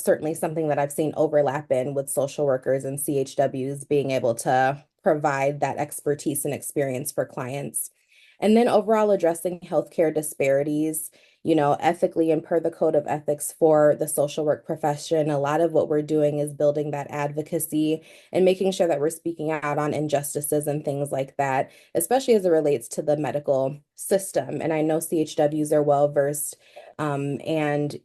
certainly something that I've seen overlap in with social workers and CHWs being able to provide that expertise and experience for clients. And then overall addressing healthcare disparities, ethically and per the code of ethics for the social work profession. A lot of what we're doing is building that advocacy and making sure that we're speaking out on injustices and things like that, especially as it relates to the medical system. And I know CHWs are well versed and,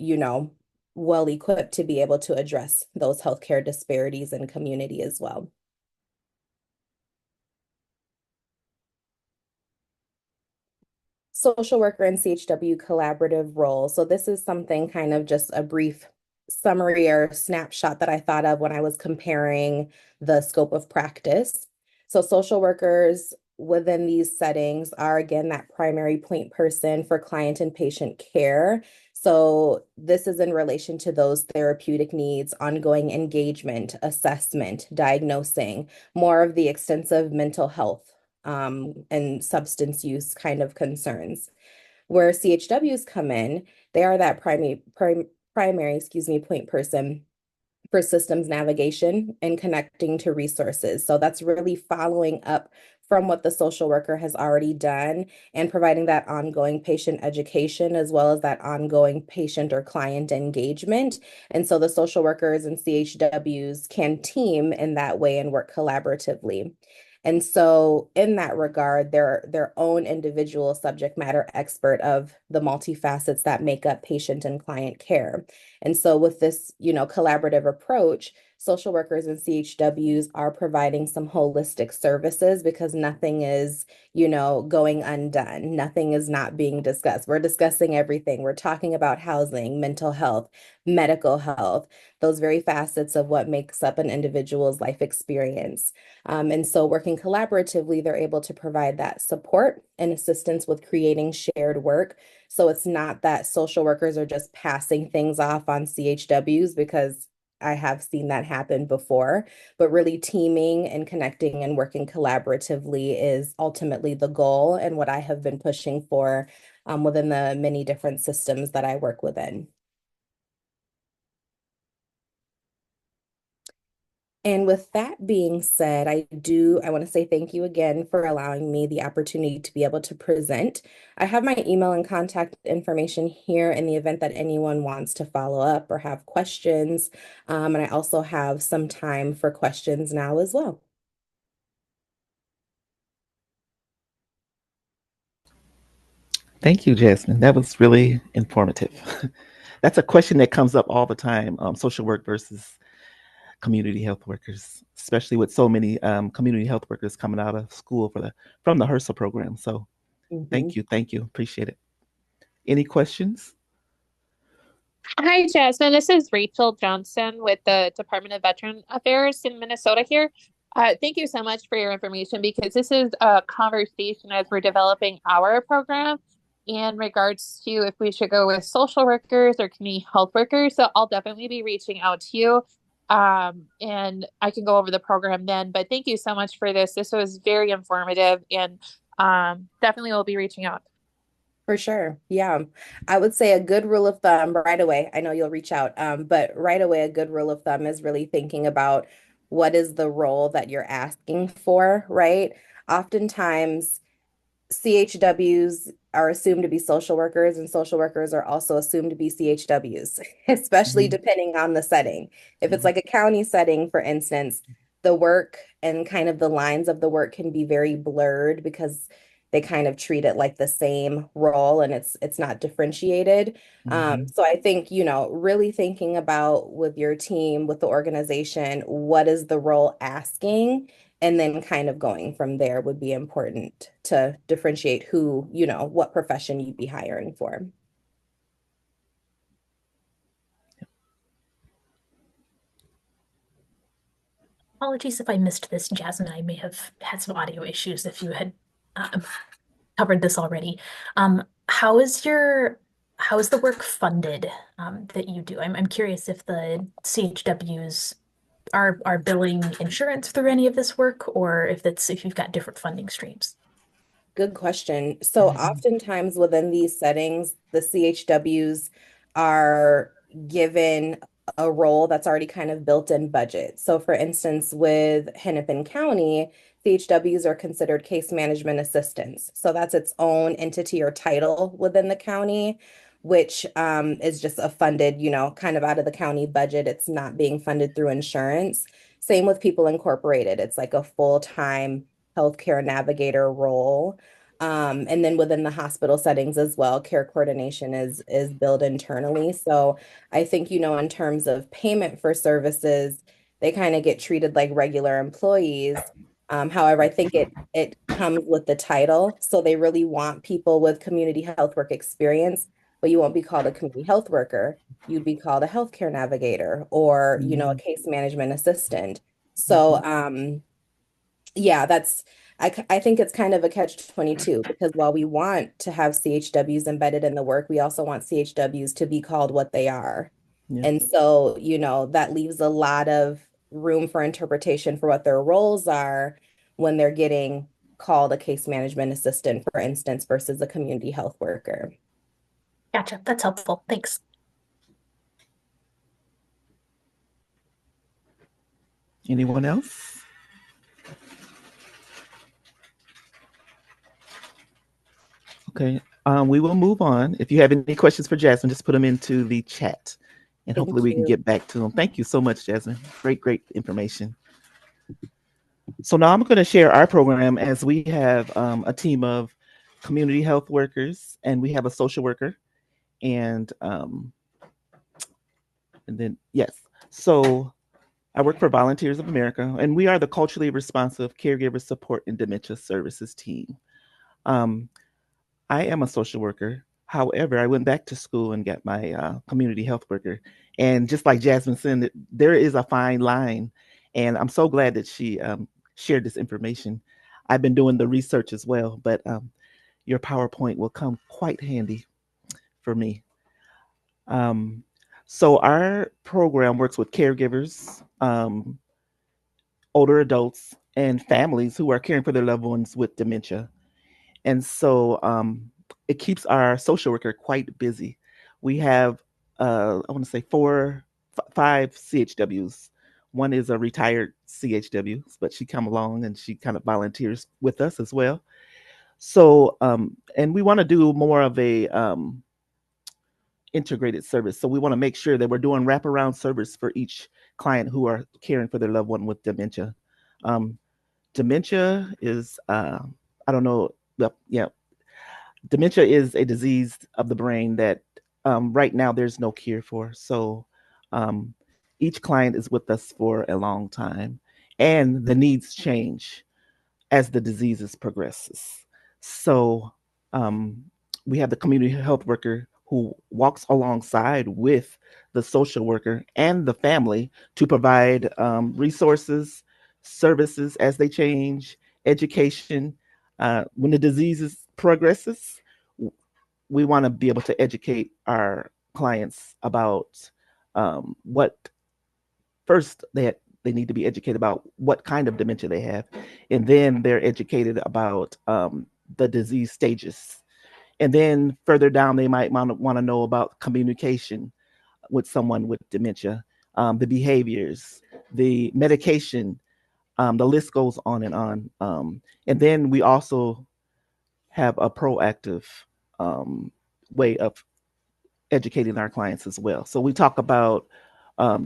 well equipped to be able to address those healthcare disparities in community as well. Social worker and CHW collaborative role. So this is something kind of just a brief summary or snapshot that I thought of when I was comparing the scope of practice. So social workers within these settings are, again, that primary point person for client and patient care. So this is in relation to those therapeutic needs, ongoing engagement, assessment, diagnosing, more of the extensive mental health and substance use kind of concerns. Where CHWs come in, they are that primary point person for systems navigation and connecting to resources. So that's really following up from what the social worker has already done and providing that ongoing patient education as well as that ongoing patient or client engagement. And so the social workers and CHWs can team in that way and work collaboratively. And so in that regard, they're their own individual subject matter expert of the multifacets that make up patient and client care. And so with this, collaborative approach, social workers and CHWs are providing some holistic services because nothing is, going undone. Nothing is not being discussed. We're discussing everything. We're talking about housing, mental health, medical health, those very facets of what makes up an individual's life experience. And so working collaboratively, they're able to provide that support and assistance with creating shared work. So it's not that social workers are just passing things off on CHWs because I have seen that happen before, but really teaming and connecting and working collaboratively is ultimately the goal and what I have been pushing for within the many different systems that I work within. And with that being said, I want to say thank you again for allowing me the opportunity to be able to present. I have my email and contact information here in the event that anyone wants to follow up or have questions. And I also have some time for questions now as well. Thank you, Jasmine. That was really informative. That's a question that comes up all the time, social work versus community health workers, especially with so many community health workers coming out of school from the HRSA program. So thank you. Appreciate it. Any questions? Hi, Jasmine. This is Rachel Johnson with the Department of Veteran Affairs in Minnesota here. Thank you so much for your information because this is a conversation as we're developing our program in regards to if we should go with social workers or community health workers. So I'll definitely be reaching out to you And I can go over the program then. But thank you so much for this. This was very informative, and definitely will be reaching out. For sure. Yeah. I would say a good rule of thumb right away. I know you'll reach out, but right away, a good rule of thumb is really thinking about what is the role that you're asking for, right? Oftentimes, CHWs are assumed to be social workers, and social workers are also assumed to be CHWs, especially depending on the setting. If it's like a county setting, for instance, the work and kind of the lines of the work can be very blurred because they kind of treat it like the same role and it's not differentiated. So I think, really thinking about with your team, with the organization, what is the role asking? And then kind of going from there would be important to differentiate who, what profession you'd be hiring for. Apologies if I missed this, Jasmine. I may have had some audio issues if you had covered this already. How is the work funded that you do? I'm curious if the CHWs are billing insurance through any of this work, or if you've got different funding streams. Good question. So oftentimes within these settings, the CHWs are given a role that's already kind of built in budget. So for instance, with Hennepin County, CHWs are considered case management assistants. So that's its own entity or title within the county, which is just a funded, kind of out of the county budget. It's not being funded through insurance. Same with People Incorporated. It's like a full-time healthcare navigator role. And then within the hospital settings as well, care coordination is billed internally. So I think, in terms of payment for services, they kind of get treated like regular employees. However, I think it comes with the title. So they really want people with community health work experience, but you won't be called a community health worker. You'd be called a healthcare navigator or, a case management assistant. So yeah, I think it's kind of a catch-22 because while we want to have CHWs embedded in the work, we also want CHWs to be called what they are. Yeah. And so, that leaves a lot of room for interpretation for what their roles are when they're getting called a case management assistant, for instance, versus a community health worker. Gotcha. That's helpful. Thanks. Anyone else? Okay, we will move on. If you have any questions for Jasmine, just put them into the chat and hopefully we can get back to them. Thank you so much, Jasmine. Great information. So now I'm going to share our program as we have a team of community health workers and we have a social worker and then, yes. So I work for Volunteers of America and we are the culturally responsive caregiver support and dementia services team. I am a social worker. However, I went back to school and got my community health worker. And just like Jasmine said, there is a fine line. And I'm so glad that she shared this information. I've been doing the research as well, but your PowerPoint will come quite handy for me. So our program works with caregivers, older adults, and families who are caring for their loved ones with dementia. And so it keeps our social worker quite busy. We have, I want to say 5 CHWs. One is a retired CHW, but she come along and she kind of volunteers with us as well. So, and we want to do more of a integrated service. So we want to make sure that we're doing wraparound service for each client who are caring for their loved one with dementia. Dementia is, I don't know, yeah. Dementia is a disease of the brain that right now there's no cure for. So each client is with us for a long time and the needs change as the diseases progresses. So we have the community health worker who walks alongside with the social worker and the family to provide resources, services as they change, education. When the diseases progresses, we want to be able to educate our clients about what first they need to be educated about what kind of dementia they have, and then they're educated about the disease stages. And then further down, they might want to know about communication with someone with dementia, the behaviors, the medication, the list goes on and on. And then we also have a proactive way of educating our clients as well. So we talk about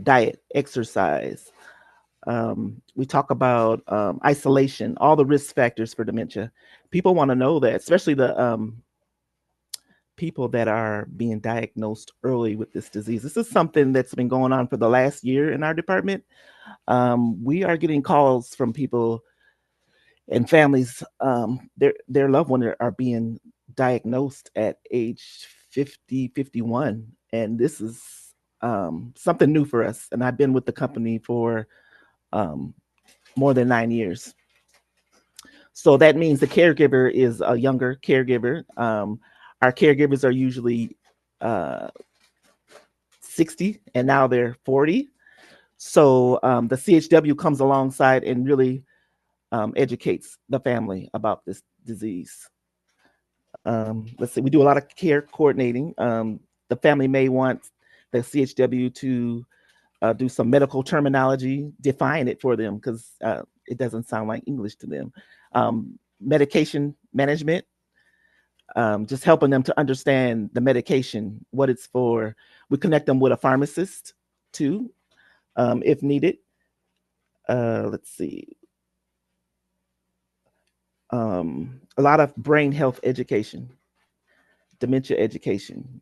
diet, exercise. We talk about isolation, all the risk factors for dementia. People want to know that, especially the people that are being diagnosed early with this disease. This is something that's been going on for the last year in our department. We are getting calls from people and families, their loved ones are being diagnosed at age 50, 51. And this is something new for us. And I've been with the company for more than 9 years. So that means the caregiver is a younger caregiver. Our caregivers are usually 60 and now they're 40. So the CHW comes alongside and really educates the family about this disease. Let's see, we do a lot of care coordinating. The family may want the CHW to do some medical terminology, define it for them because it doesn't sound like English to them. Medication management, just helping them to understand the medication, what it's for. We connect them with a pharmacist too, if needed. Let's see. A lot of brain health education, dementia education.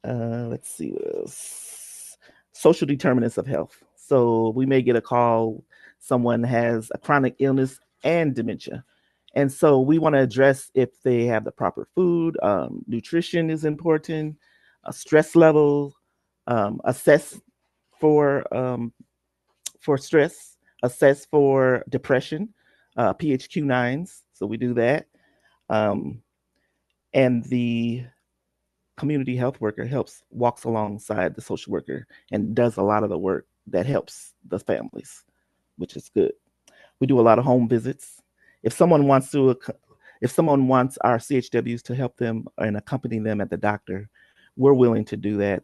Let's see what else. Social determinants of health. So we may get a call, someone has a chronic illness and dementia. And so we want to address if they have the proper food, nutrition is important, stress level, assess for stress, assess for depression, PHQ-9s. So we do that. And the community health worker walks alongside the social worker and does a lot of the work that helps the families, which is good. We do a lot of home visits. If someone wants our CHWs to help them and accompany them at the doctor, we're willing to do that.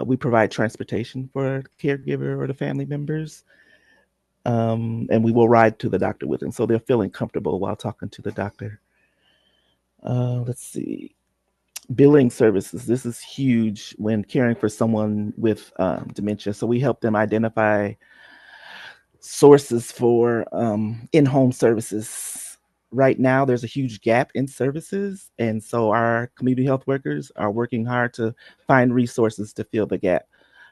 We provide transportation for the caregiver or the family members. And we will ride to the doctor with them so they're feeling comfortable while talking to the doctor. Let's see. Billing services. This is huge when caring for someone with dementia. So we help them identify sources for in-home services. Right now, there's a huge gap in services. And so our community health workers are working hard to find resources to fill the gap.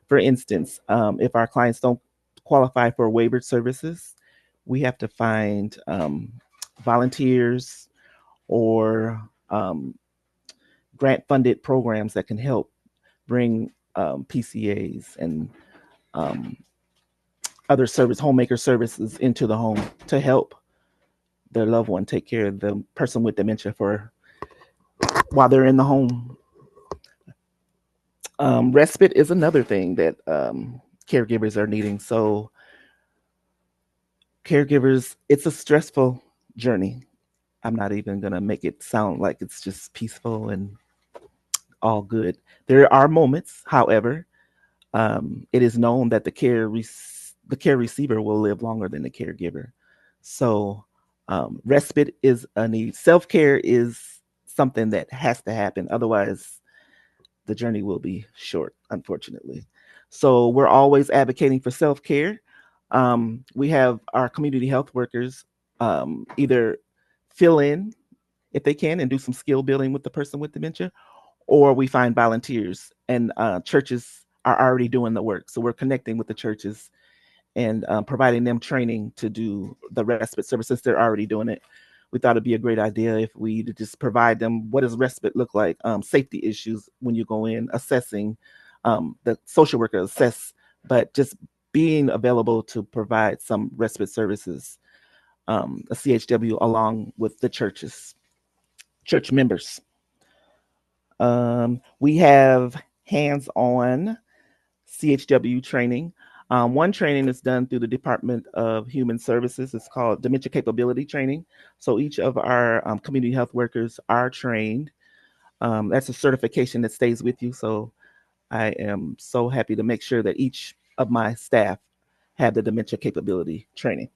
For instance, if our clients don't qualify for waivered services, we have to find volunteers or grant-funded programs that can help bring PCAs and other homemaker services into the home to help their loved one take care of the person with dementia while they're in the home. Respite is another thing that caregivers are needing. So caregivers, it's a stressful journey. I'm not even going to make it sound like it's just peaceful and all good. There are moments, however, it is known that the care receiver will live longer than the caregiver. So respite is a need. Self-care is something that has to happen. Otherwise, the journey will be short, unfortunately. So we're always advocating for self-care. We have our community health workers either fill in if they can and do some skill building with the person with dementia, or we find volunteers, and churches are already doing the work. So we're connecting with the churches and providing them training to do the respite services. They're already doing it. We thought it'd be a great idea if we just provide them, what does respite look like? Safety issues when you go in, assessing, the social worker assess, but just being available to provide some respite services, a CHW along with the church members. We have hands-on CHW training. One training is done through the Department of Human Services. It's called Dementia Capability Training. So each of our community health workers are trained. That's a certification that stays with you. So I am so happy to make sure that each of my staff have the dementia capability training.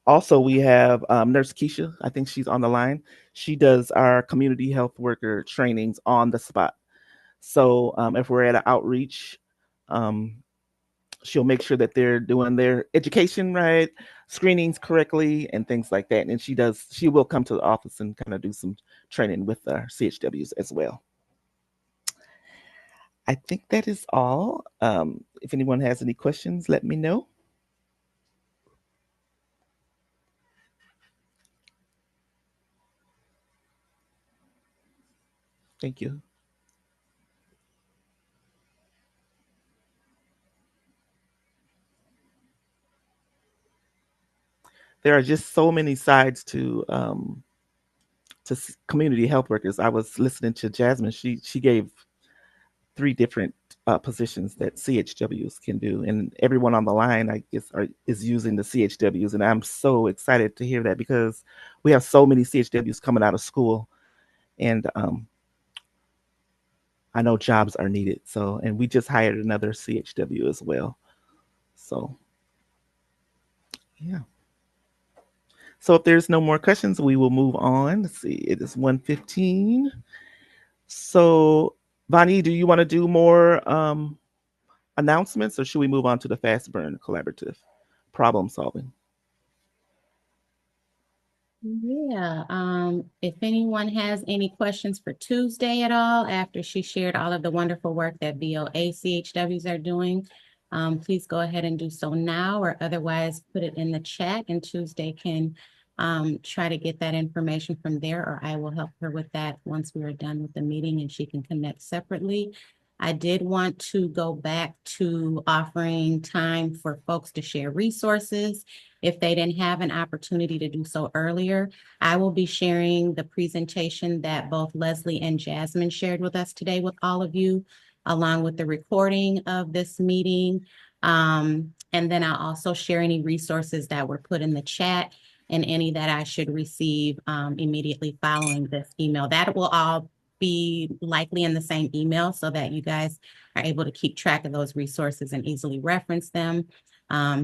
Also, we have Nurse Keisha. I think she's on the line. She does our community health worker trainings on the spot. So if we're at an outreach, she'll make sure that they're doing their education right, screenings correctly, and things like that. And she will come to the office and kind of do some training with our CHWs as well. I think that is all. If anyone has any questions, let me know. Thank you. There are just so many sides to community health workers. I was listening to Jasmine. She gave 3 different positions that CHWs can do, and everyone on the line, I guess, is using the CHWs, and I'm so excited to hear that because we have so many CHWs coming out of school, and I know jobs are needed. So, and we just hired another CHW as well. So, yeah. So if there's no more questions, we will move on. Let's see, it is 1:15. So, Bonnie, do you want to do more announcements, or should we move on to the Fast Burn Collaborative problem solving? Yeah, if anyone has any questions for Tuesday at all, after she shared all of the wonderful work that VOA CHWs are doing, please go ahead and do so now, or otherwise put it in the chat, and Tuesday can try to get that information from there, or I will help her with that once we are done with the meeting and she can connect separately. I did want to go back to offering time for folks to share resources if they didn't have an opportunity to do so earlier. I will be sharing the presentation that both Leslie and Jasmine shared with us today with all of you, along with the recording of this meeting. And then I'll also share any resources that were put in the chat and any that I should receive immediately following this email. That will all be likely in the same email so that you guys are able to keep track of those resources and easily reference them.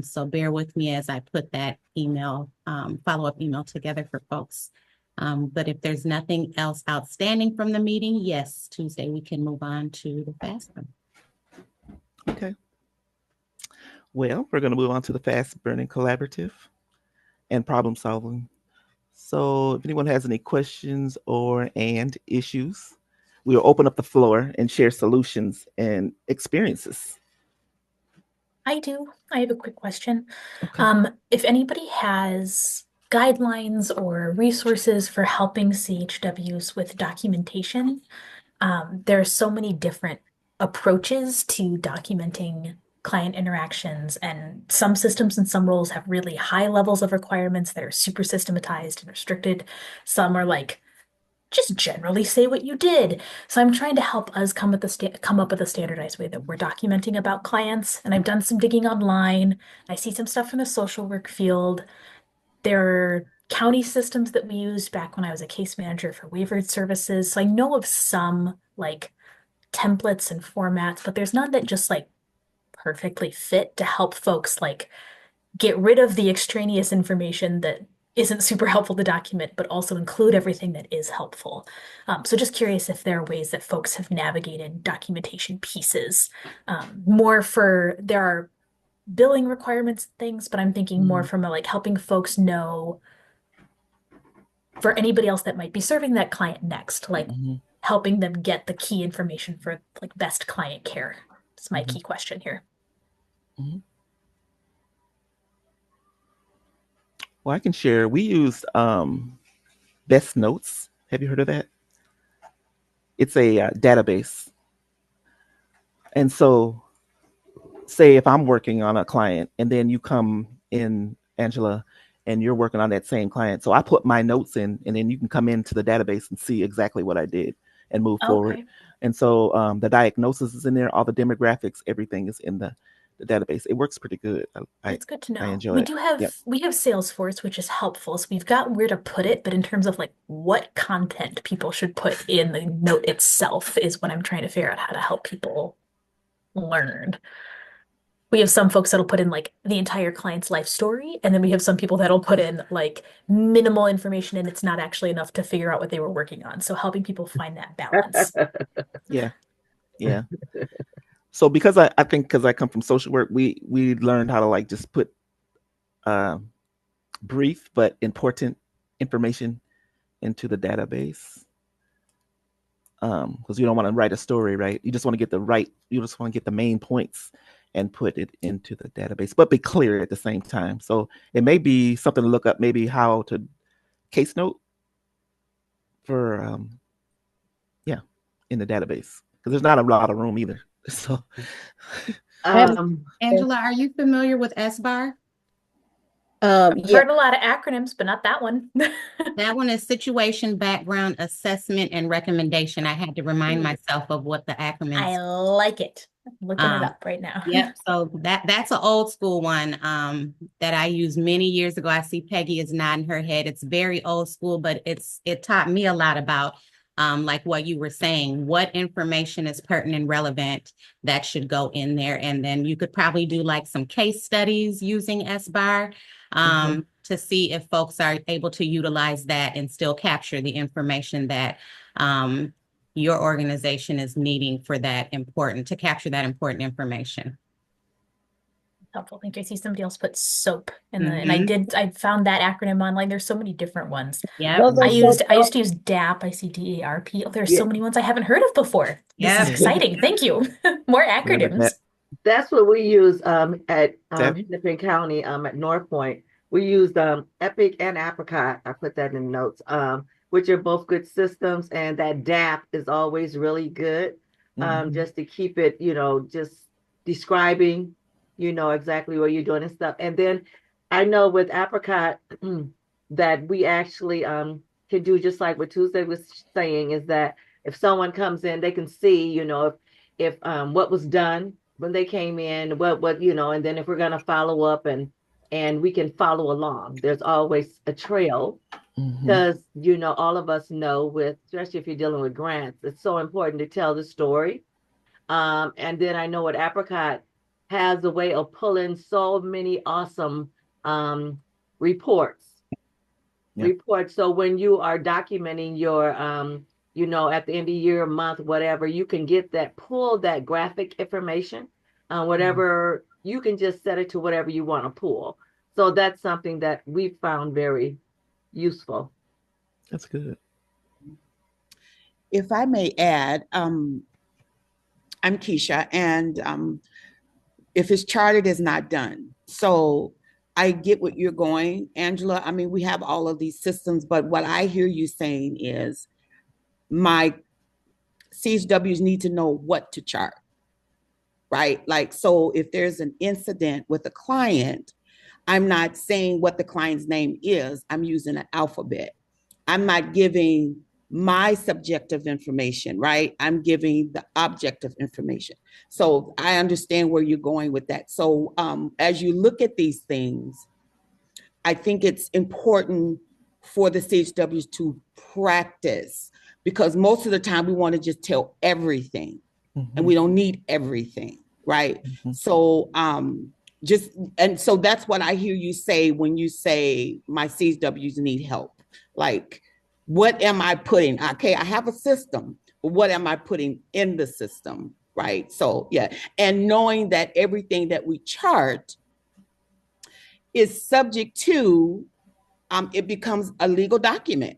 So bear with me as I put that email, follow-up email together for folks. But if there's nothing else outstanding from the meeting, yes, Tuesday we can move on to the fast burn. Okay. Well, we're going to move on to the Fast Burning Collaborative and problem solving. So if anyone has any questions and issues, we'll open up the floor and share solutions and experiences. I do. I have a quick question. Okay. If anybody has guidelines or resources for helping CHWs with documentation, there are so many different approaches to documenting client interactions, and some systems and some roles have really high levels of requirements that are super systematized and restricted. Some are like, just generally say what you did. So I'm trying to help us come up with a standardized way that we're documenting about clients. And I've done some digging online. I see some stuff from the social work field. There are county systems that we used back when I was a case manager for waivered services. So I know of some like templates and formats, but there's none that just like perfectly fit to help folks like get rid of the extraneous information that isn't super helpful to document, but also include everything that is helpful. So just curious if there are ways that folks have navigated documentation pieces. There are billing requirements and things, but I'm thinking more from like helping folks know for anybody else that might be serving that client next, like helping them get the key information for like best client care. That's my key question here. Well, I can share. We used Best Notes. Have you heard of that? It's a database. And so say if I'm working on a client and then you come in, Angela, and you're working on that same client. So I put my notes in, and then you can come into the database and see exactly what I did. and move forward. Okay. And so the diagnosis is in there, all the demographics, everything is in the database. It works pretty good. That's good to know. I enjoy We it. do have Yep. we have Salesforce, which is helpful. So we've got where to put it, but in terms of like what content people should put in the note itself is what I'm trying to figure out how to help people learn. We have some folks that'll put in like the entire client's life story, and then we have some people that'll put in like minimal information and it's not actually enough to figure out what they were working on. So helping people find that balance. Yeah. Yeah. So because I think because I come from social work, we learned how to like just put brief but important information into the database. Because you don't want to write a story, right? You just want to get the main points and put it into the database, but be clear at the same time. So it may be something to look up, maybe how to case note for in the database, because there's not a lot of room either. So Angela, are you familiar with SBAR? I've heard a lot of acronyms, but not that one. That one is Situation, Background, Assessment, and Recommendation. I had to remind myself of what the acronyms. I like it. I'm looking it up right now. Yep. So that's an old school one that I used many years ago. I see Peggy is nodding her head. It's very old school, but it taught me a lot about like what you were saying, what information is pertinent and relevant that should go in there. And then you could probably do like some case studies using SBAR to see if folks are able to utilize that and still capture the information that your organization is needing for to capture that important information. Helpful. Thank you. I see somebody else put SOAP in the, and I found that acronym online. There's so many different ones. Yeah. I used to use DAP. I see DARP. Oh, there's so many ones I haven't heard of before. This is exciting. Thank you. More acronyms. That's what we use at Hennepin County at North Point. We used Epic and Apricot. I put that in the notes, which are both good systems. And that DAP is always really good just to keep it, just describing, exactly what you're doing and stuff. And then I know with Apricot that we actually can do just like what Tuesday was saying, is that if someone comes in, they can see, if what was done when they came in, what and then if we're going to follow up and we can follow along. There's always a trail because, all of us know especially if you're dealing with grants, it's so important to tell the story. And then I know what Apricot has a way of pulling so many awesome reports. So when you are documenting your, at the end of the year, month, whatever, you can pull that graphic information, whatever, you can just set it to whatever you want to pull. So that's something that we found very useful. That's good. If I may add, I'm Keisha, and if it's chartered, it's not done. So I get what you're going, Angela. I mean, we have all of these systems, but what I hear you saying is my CHWs need to know what to chart, right? Like, so if there's an incident with a client, I'm not saying what the client's name is. I'm using an alphabet. I'm not giving my subjective information, right? I'm giving the objective information. So I understand where you're going with that. So as you look at these things, I think it's important for the CHWs to practice, because most of the time we want to just tell everything and we don't need everything, right? So so that's what I hear you say when you say my CHWs need help. Like, what am I putting? Okay, I have a system, but what am I putting in the system, right? So yeah, and knowing that everything that we chart is subject to, it becomes a legal document,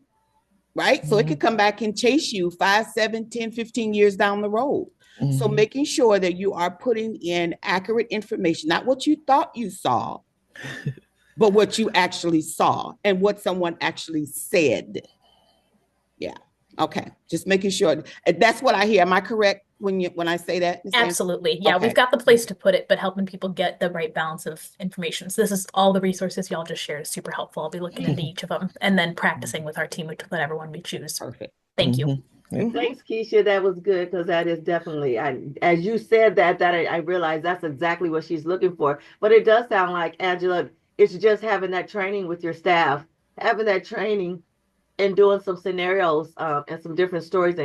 right? So it could come back and chase you 5, 7, 10, 15 years down the road. So making sure that you are putting in accurate information, not what you thought you saw, but what you actually saw and what someone actually said. Yeah. Okay. Just making sure. That's what I hear. Am I correct when I say that? Absolutely. Yeah, Okay. we've got the place to put it, but helping people get the right balance of information. So this is all the resources y'all just shared is super helpful. I'll be looking into each of them and then practicing with our team with whatever one we choose. Perfect. Thank you. Thanks, Keisha. That was good because that is definitely, as you said that I realized that's exactly what she's looking for. But it does sound like, Angela, it's just having that training with your staff, having that training and doing some scenarios and some different stories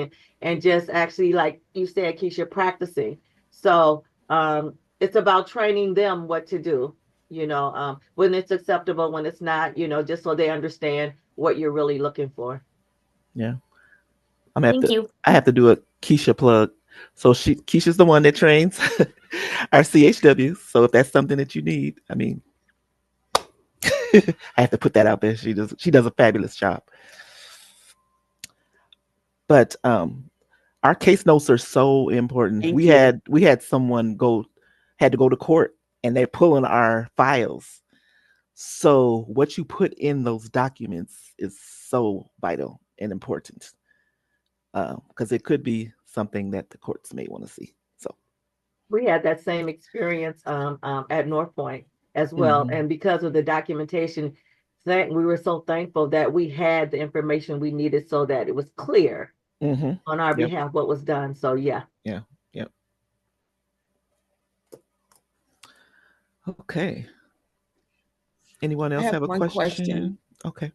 and just actually, like you said, Keisha, practicing. So it's about training them what to do, when it's acceptable, when it's not, just so they understand what you're really looking for. Yeah. Thank you. I have to do a Keisha plug. So Keisha's the one that trains our CHWs. So if that's something that you need, I mean, I have to put that out there. She does a fabulous job. But our case notes are so important. We had someone had to go to court and they're pulling our files. So what you put in those documents is so vital and important. Because it could be something that the courts may want to see. So we had that same experience at North Point as well. And because of the documentation, we were so thankful that we had the information we needed so that it was clear on our behalf what was done. So yeah. Yeah. Okay. Anyone else have a question? Okay.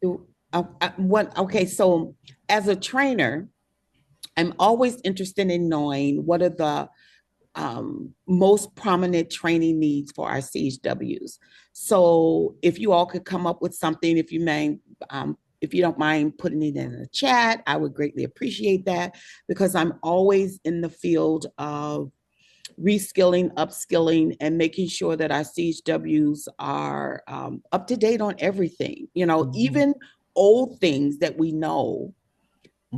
Okay, so as a trainer, I'm always interested in knowing what are the most prominent training needs for our CHWs. So if you all could come up with something, if you don't mind putting it in the chat, I would greatly appreciate that, because I'm always in the field of reskilling, upskilling, and making sure that our CHWs are up to date on everything. Even old things that we know.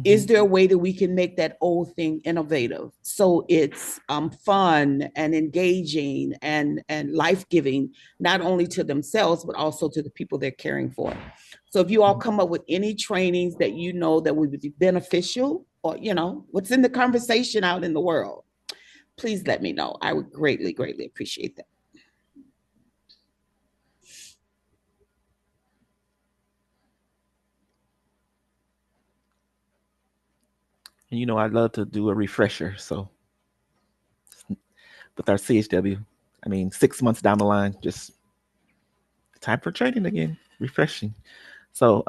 Is there a way that we can make that old thing innovative so it's fun and engaging and life-giving, not only to themselves, but also to the people they're caring for? So if you all come up with any trainings that that would be beneficial, or what's in the conversation out in the world, please let me know. I would greatly, greatly appreciate that. And I'd love to do a refresher. So with our CHW, 6 months down the line, just time for training again, refreshing. So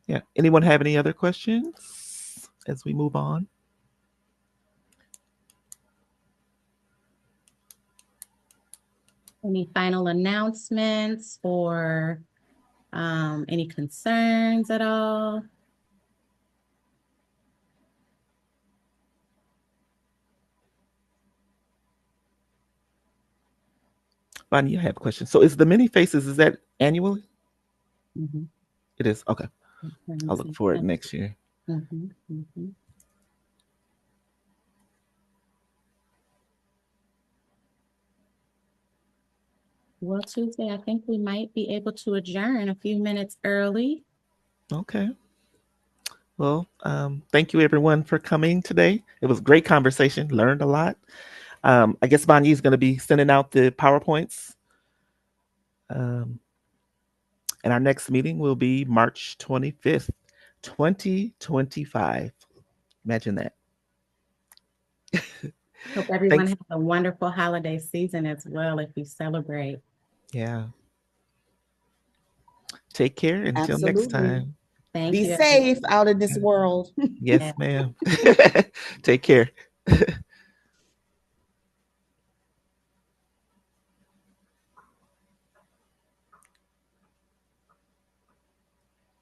yeah. Anyone have any other questions as we move on? Any final announcements or any concerns at all? Bonnie, I have a question. So is the many faces, is that annually? It is? Okay. I'll look for it next year. Well, Tuesday, I think we might be able to adjourn a few minutes early. Okay. Well, thank you everyone for coming today. It was a great conversation, learned a lot. I guess Bonnie is going to be sending out the PowerPoints. And our next meeting will be March 25th, 2025. Imagine that. Hope everyone has a wonderful holiday season as well if you celebrate. Yeah. Take care until next time. Be safe out in this world. Yes, ma'am. Take care.